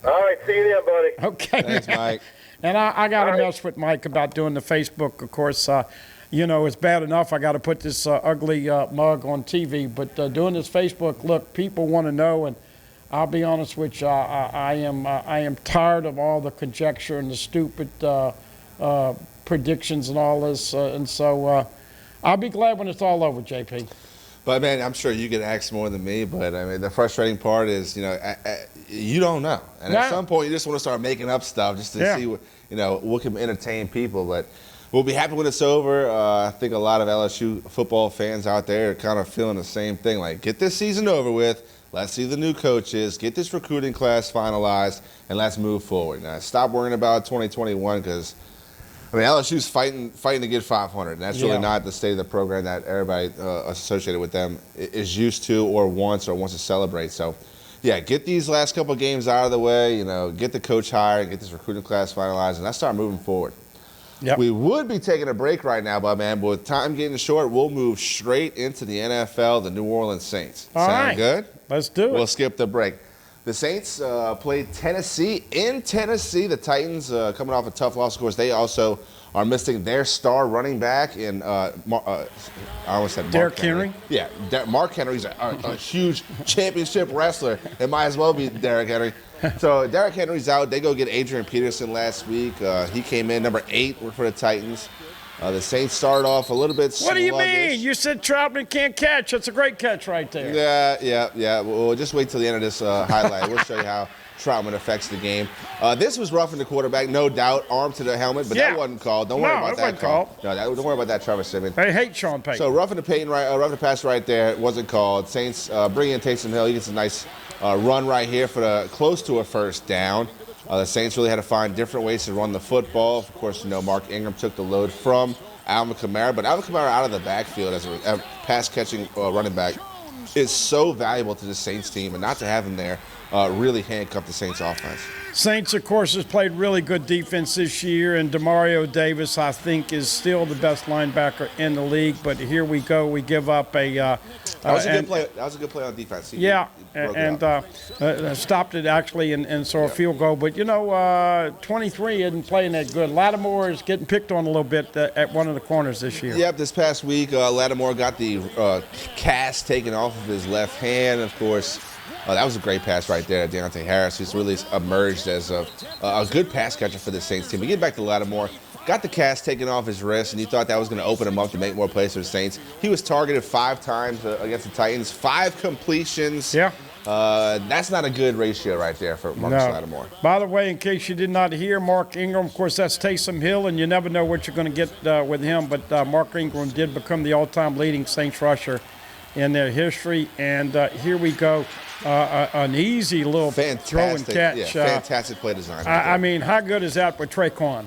Speaker 7: All right, see you then, buddy.
Speaker 3: Okay.
Speaker 2: Thanks, Mike.
Speaker 3: And I got to mess with Mike about doing the Facebook, of course. It's bad enough I got to put this ugly mug on TV, but doing this Facebook, look, people want to know, and I'll be honest with you, I am tired of all the conjecture and the stupid predictions and all this, and so I'll be glad when it's all over, JP.
Speaker 2: But, man, I'm sure you get asked more than me, but, I mean, the frustrating part is, you don't know. And at some point, you just want to start making up stuff just to see what can entertain people. But we'll be happy when it's over. I think a lot of LSU football fans out there are kind of feeling the same thing. Like, get this season over with. Let's see the new coaches. Get this recruiting class finalized, and let's move forward. Now, stop worrying about 2021 because – LSU's fighting to get 500, and that's really not the state of the program that everybody associated with them is used to or wants to celebrate. So, get these last couple of games out of the way, get the coach hired, get this recruiting class finalized, and let's start moving forward. Yep. We would be taking a break right now, but with time getting short, we'll move straight into the NFL, the New Orleans Saints. Sound good?
Speaker 3: Let's do it.
Speaker 2: We'll skip the break. The Saints played Tennessee in Tennessee. The Titans coming off a tough loss. Of course, they also are missing their star running back in I almost said Derrick Henry. Yeah, Mark Henry's a huge championship wrestler. It might as well be Derrick Henry. So Derrick Henry's out. They go get Adrian Peterson last week. He came in number 8 for the Titans. The Saints started off a little bit sluggish.
Speaker 3: What do you mean? You said Troutman can't catch. That's a great catch right there.
Speaker 2: Yeah. We'll just wait till the end of this highlight. We'll show you how Troutman affects the game. This was roughing the quarterback, no doubt. Arm to the helmet, but that wasn't called. Don't worry about that call. No, don't worry about that, Trevor Simmons.
Speaker 3: I hate Sean Payton.
Speaker 2: So roughing the pass right there wasn't called. Saints bring in Taysom Hill. He gets a nice run right here for close to a first down. The Saints really had to find different ways to run the football. Of course, Mark Ingram took the load from Alvin Kamara, but Alvin Kamara out of the backfield as a pass-catching running back is so valuable to the Saints team, and not to have him there really handcuffed the Saints offense.
Speaker 3: Saints, of course, has played really good defense this year, and Demario Davis, I think, is still the best linebacker in the league. But here we go. We give up a
Speaker 2: that was a good play. That was a good play on defense.
Speaker 3: Stopped it actually, and saw a field goal. But 23 isn't playing that good. Lattimore is getting picked on a little bit at one of the corners this year.
Speaker 2: Yep, this past week, Lattimore got the cast taken off of his left hand. Of course, that was a great pass right there. Deontay Harris, who's really emerged as a good pass catcher for the Saints team. We get back to Lattimore. got the cast taken off his wrist, and you thought that was going to open him up to make more plays for the Saints. He was targeted 5 times against the Titans, 5 completions.
Speaker 3: Yeah.
Speaker 2: That's not a good ratio right there for Marcus Lattimore.
Speaker 3: By the way, in case you did not hear, Mark Ingram, of course, that's Taysom Hill, and you never know what you're going to get with him, but Mark Ingram did become the all-time leading Saints rusher in their history. And here we go, an easy little throw and catch.
Speaker 2: Yeah, fantastic play design.
Speaker 3: I mean, how good is that with Traquan?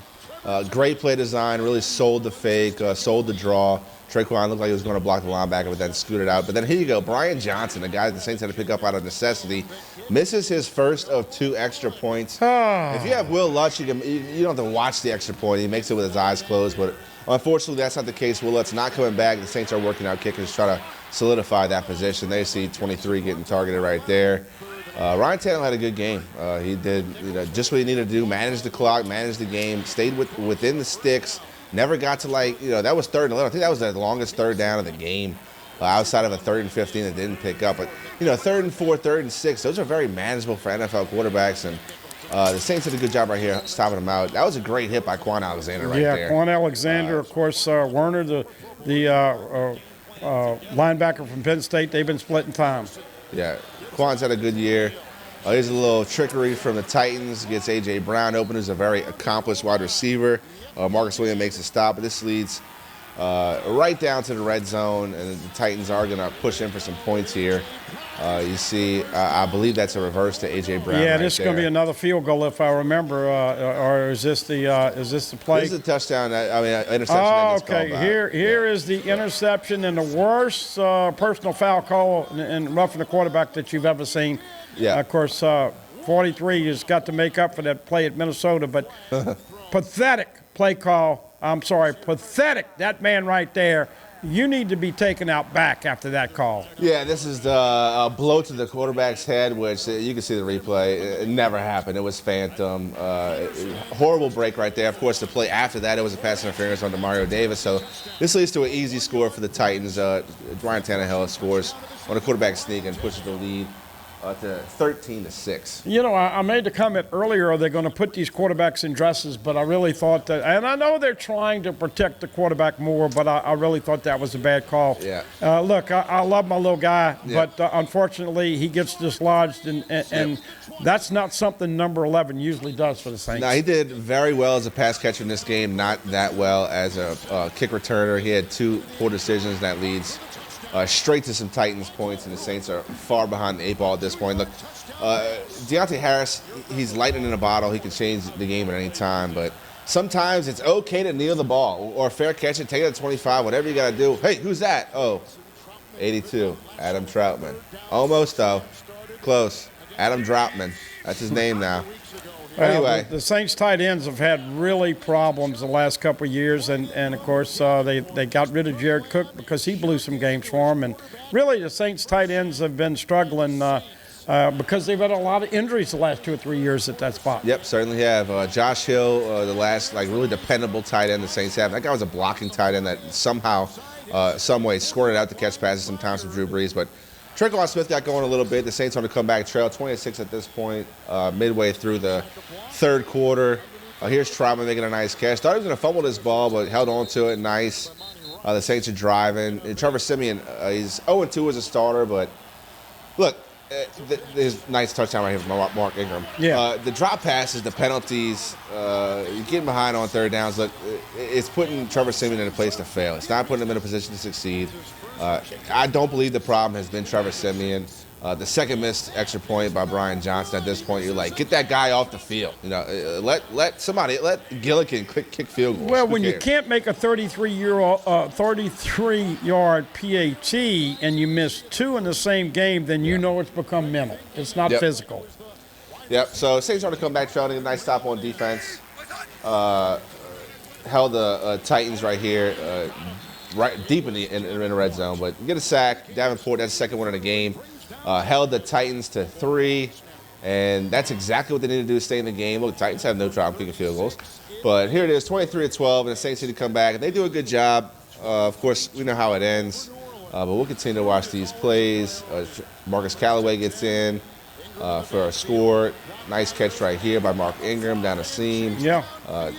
Speaker 2: Great play design, really sold the fake, sold the draw. Traquan looked like he was going to block the linebacker, but then scooted out. But then here you go, Brian Johnson, the guy that the Saints had to pick up out of necessity, misses his first of 2 extra points. If you have Will Lutz, you don't have to watch the extra point. He makes it with his eyes closed, but unfortunately that's not the case. Will Lutz not coming back. The Saints are working out kickers, trying to solidify that position. They see 23 getting targeted right there. Ryan Tannehill had a good game. He did just what he needed to do, manage the clock, manage the game, stayed within the sticks, never got to that was 3rd and 11. I think that was the longest 3rd down of the game outside of a 3rd and 15 that didn't pick up. But, 3rd and 4, 3rd and 6, those are very manageable for NFL quarterbacks. And the Saints did a good job right here stopping them out. That was a great hit by Quan Alexander right there.
Speaker 3: Yeah, Quan Alexander, of course, Werner, the linebacker from Penn State, they've been splitting time.
Speaker 2: Yeah, Quan's had a good year. Here's a little trickery from the Titans. Gets A.J. Brown open, who's a very accomplished wide receiver. Marcus Williams makes a stop, but this leads right down to the red zone, and the Titans are going to push in for some points here. You see, I believe that's a reverse to A.J. Brown.
Speaker 3: Yeah, this is going to be another field goal if I remember, or is this the play?
Speaker 2: This is a touchdown. Interception.
Speaker 3: Oh, okay. Here is the interception and the worst personal foul call in roughing the quarterback that you've ever seen.
Speaker 2: Yeah.
Speaker 3: Of course, 43 has got to make up for that play at Minnesota, but pathetic play call. I'm sorry, pathetic. That man right there, you need to be taken out back after that call.
Speaker 2: Yeah, this is the blow to the quarterback's head, which you can see the replay. It never happened. It was phantom. Horrible break right there. Of course, the play after that, it was a pass interference on Demario Davis. So this leads to an easy score for the Titans. Ryan Tannehill scores on a quarterback sneak and pushes the lead to 13-6.
Speaker 3: I made the comment earlier, are they going to put these quarterbacks in dresses? But I really thought that, and I know they're trying to protect the quarterback more, but I really thought that was a bad call.
Speaker 2: Yeah.
Speaker 3: Look, I love my little guy, but unfortunately he gets dislodged, and that's not something number 11 usually does for the Saints.
Speaker 2: No, he did very well as a pass catcher in this game, not that well as a kick returner. He had 2 poor decisions that leads straight to some Titans points, and the Saints are far behind the 8 ball at this point. Look, Deontay Harris, he's lightning in a bottle. He can change the game at any time, but sometimes it's okay to kneel the ball or fair catch it, take it at 25, whatever you got to do. Hey, who's that? Oh, 82, Adam Troutman. Almost, though. Close. Adam Troutman. That's his name now. Anyway.
Speaker 3: The Saints tight ends have had really problems the last couple of years, and of course they got rid of Jared Cook because he blew some games for them. And really the Saints tight ends have been struggling because they've had a lot of injuries the last 2 or 3 years at that spot.
Speaker 2: Yep, certainly have. Josh Hill, the last really dependable tight end the Saints have. That guy was a blocking tight end that somehow, some way squirted out to catch passes sometimes from Drew Brees, but Traquan Smith got going a little bit. The Saints on the comeback trail, 26 at this point, midway through the 3rd quarter. Here's Troutman making a nice catch. Thought he was going to fumble this ball, but held on to it. Nice. The Saints are driving. And Trevor Siemian, he's 0-2 as a starter, but look, his nice touchdown right here from Mark Ingram.
Speaker 3: Yeah.
Speaker 2: The drop passes, the penalties, getting behind on 3rd downs. Look, it's putting Trevor Siemian in a place to fail. It's not putting him in a position to succeed. I don't believe the problem has been Trevor Siemian. The second missed extra point by Brian Johnson. At this point, you're like, get that guy off the field. Let Gillikin kick field goals.
Speaker 3: Well, when you can't make a 33-yard PAT and you miss 2 in the same game, then you know it's become mental. It's not physical.
Speaker 2: Yep. So Saints on to come back, trailing a nice stop on defense. Held the Titans right here, right deep in the red zone, but get a sack. Davenport, that's the second one in the game. Held the Titans to 3, and that's exactly what they need to do to stay in the game. Look, the Titans have no trouble kicking field goals. But here it is, 23-12, and the Saints need to come back, and they do a good job. Of course, we know how it ends, but we'll continue to watch these plays. Marcus Callaway gets in for a score. Nice catch right here by Mark Ingram down the seam.
Speaker 3: Yeah.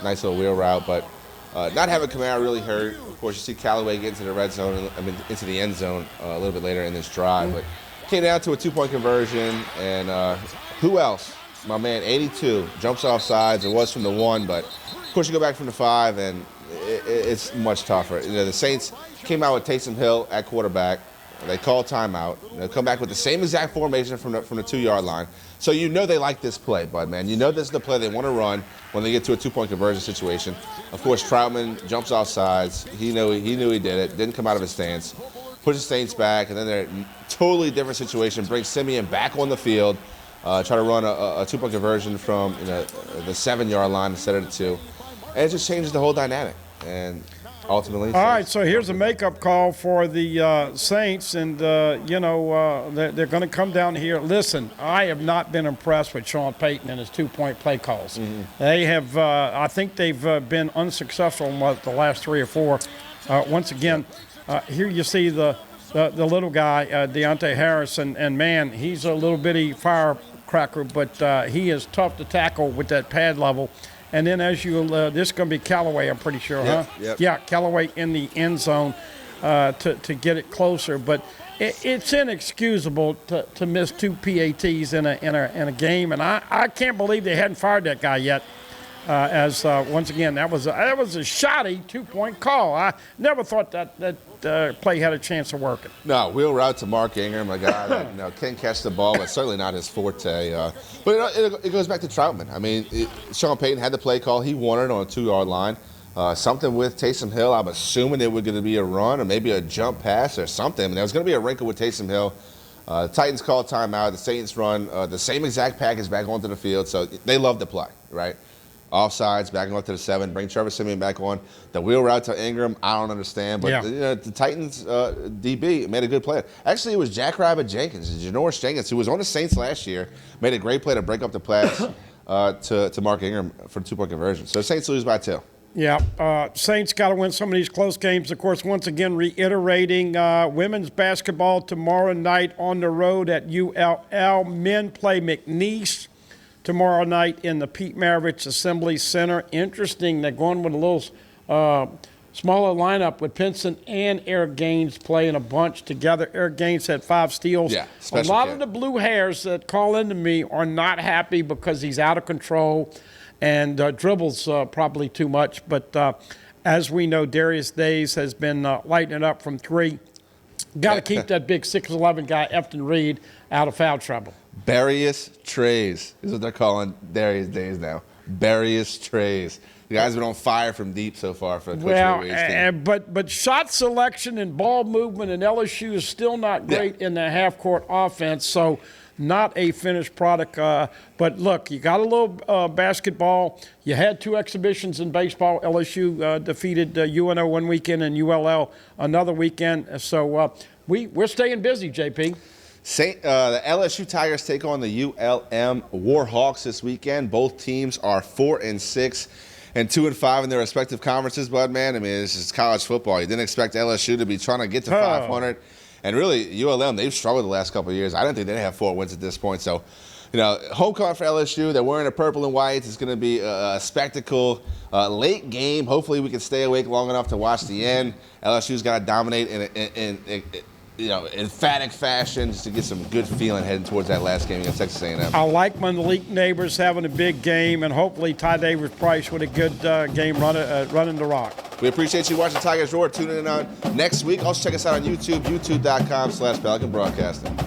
Speaker 2: Nice little wheel route, but Not having Kamara really hurt. Of course, you see Callaway get into the red zone, into the end zone a little bit later in this drive. But came down to a 2-point conversion, and who else? My man, 82, jumps off sides. It was from the 1, but of course you go back from the 5, and it's much tougher. The Saints came out with Taysom Hill at quarterback. They call timeout. They'll come back with the same exact formation from the 2-yard line. So you know they like this play, bud, man. You know this is the play they want to run when they get to a 2-point conversion situation. Of course, Troutman jumps off sides. He knew he did it. Didn't come out of his stance. Pushes Saints back, and then they're in a totally different situation. Brings Simeon back on the field. Try to run a 2-point conversion from the 7-yard line instead of the 2. And it just changes the whole dynamic. And ultimately.
Speaker 3: All right, so here's a makeup call for the Saints, and, they're going to come down here. Listen, I have not been impressed with Sean Payton and his 2-point play calls. Mm-hmm. They have, I think they've been unsuccessful in the last 3 or 4. Once again, here you see the little guy, Deontay Harris, and man, he's a little bitty firecracker, but he is tough to tackle with that pad level. And then this is going to be Callaway, I'm pretty sure, huh?
Speaker 2: Yep.
Speaker 3: Yeah, Callaway in the end zone to get it closer. But it's inexcusable to miss 2 PATs in a game, and I can't believe they hadn't fired that guy yet. Once again, that was a shoddy 2-point call. I never thought that play had a chance of working.
Speaker 2: No, wheel route to Mark Ingram, a guy that can catch the ball, but certainly not his forte. But it goes back to Troutman. I mean, Sean Payton had the play call. He wanted it on a 2-yard line. Something with Taysom Hill. I'm assuming it was going to be a run or maybe a jump pass or something. I mean, there was going to be a wrinkle with Taysom Hill. The Titans call timeout. The Saints run the same exact package back onto the field. So they love the play, right? Offsides, backing up to the 7, bring Trevor Siemian back on. The wheel route to Ingram, I don't understand. But the Titans DB made a good play. Actually, it was Jackrabbit Jenkins, Janoris Jenkins, who was on the Saints last year, made a great play to break up the pass to Mark Ingram for the 2-point conversion. So the Saints lose by 2.
Speaker 3: Yeah, Saints got to win some of these close games. Of course, once again, reiterating women's basketball tomorrow night on the road at ULL. Men play McNeese tomorrow night in the Pete Maravich Assembly Center. Interesting, they're going with a little smaller lineup with Pinson and Eric Gaines playing a bunch together. Eric Gaines had 5 steals.
Speaker 2: Yeah,
Speaker 3: a lot of the blue hairs that call into me are not happy because he's out of control and dribbles probably too much. But as we know, Darius Days has been lighting it up from 3. Got to keep that big 6'11" guy, Efton Reed, out of foul trouble.
Speaker 2: Barius Trays is what they're calling Darius Days now. Barius Trays. The guy's been on fire from deep so far for the Coach
Speaker 3: but shot selection and ball movement in LSU is still not great in the half-court offense, so not a finished product. But look, you got a little basketball. You had 2 exhibitions in baseball. LSU defeated UNO one weekend and ULL another weekend. So we're staying busy, JP.
Speaker 2: The LSU Tigers take on the ULM Warhawks this weekend. Both teams are 4-6 and 2-5 in their respective conferences, bud, man. I mean, this is college football. You didn't expect LSU to be trying to get to 500. And really, ULM, they've struggled the last couple of years. I didn't think they'd have 4 wins at this point. So, homecoming for LSU. They're wearing the purple and white. It's going to be a spectacle. Late game. Hopefully we can stay awake long enough to watch the end. LSU's got to dominate in emphatic fashion just to get some good feeling heading towards that last game against Texas A&M.
Speaker 3: I like Malik Neighbors having a big game, and hopefully Ty Davis-Price with a good game running the rock.
Speaker 2: We appreciate you watching Tigers Roar. Tune in on next week. Also check us out on YouTube, youtube.com/Pelican Broadcasting.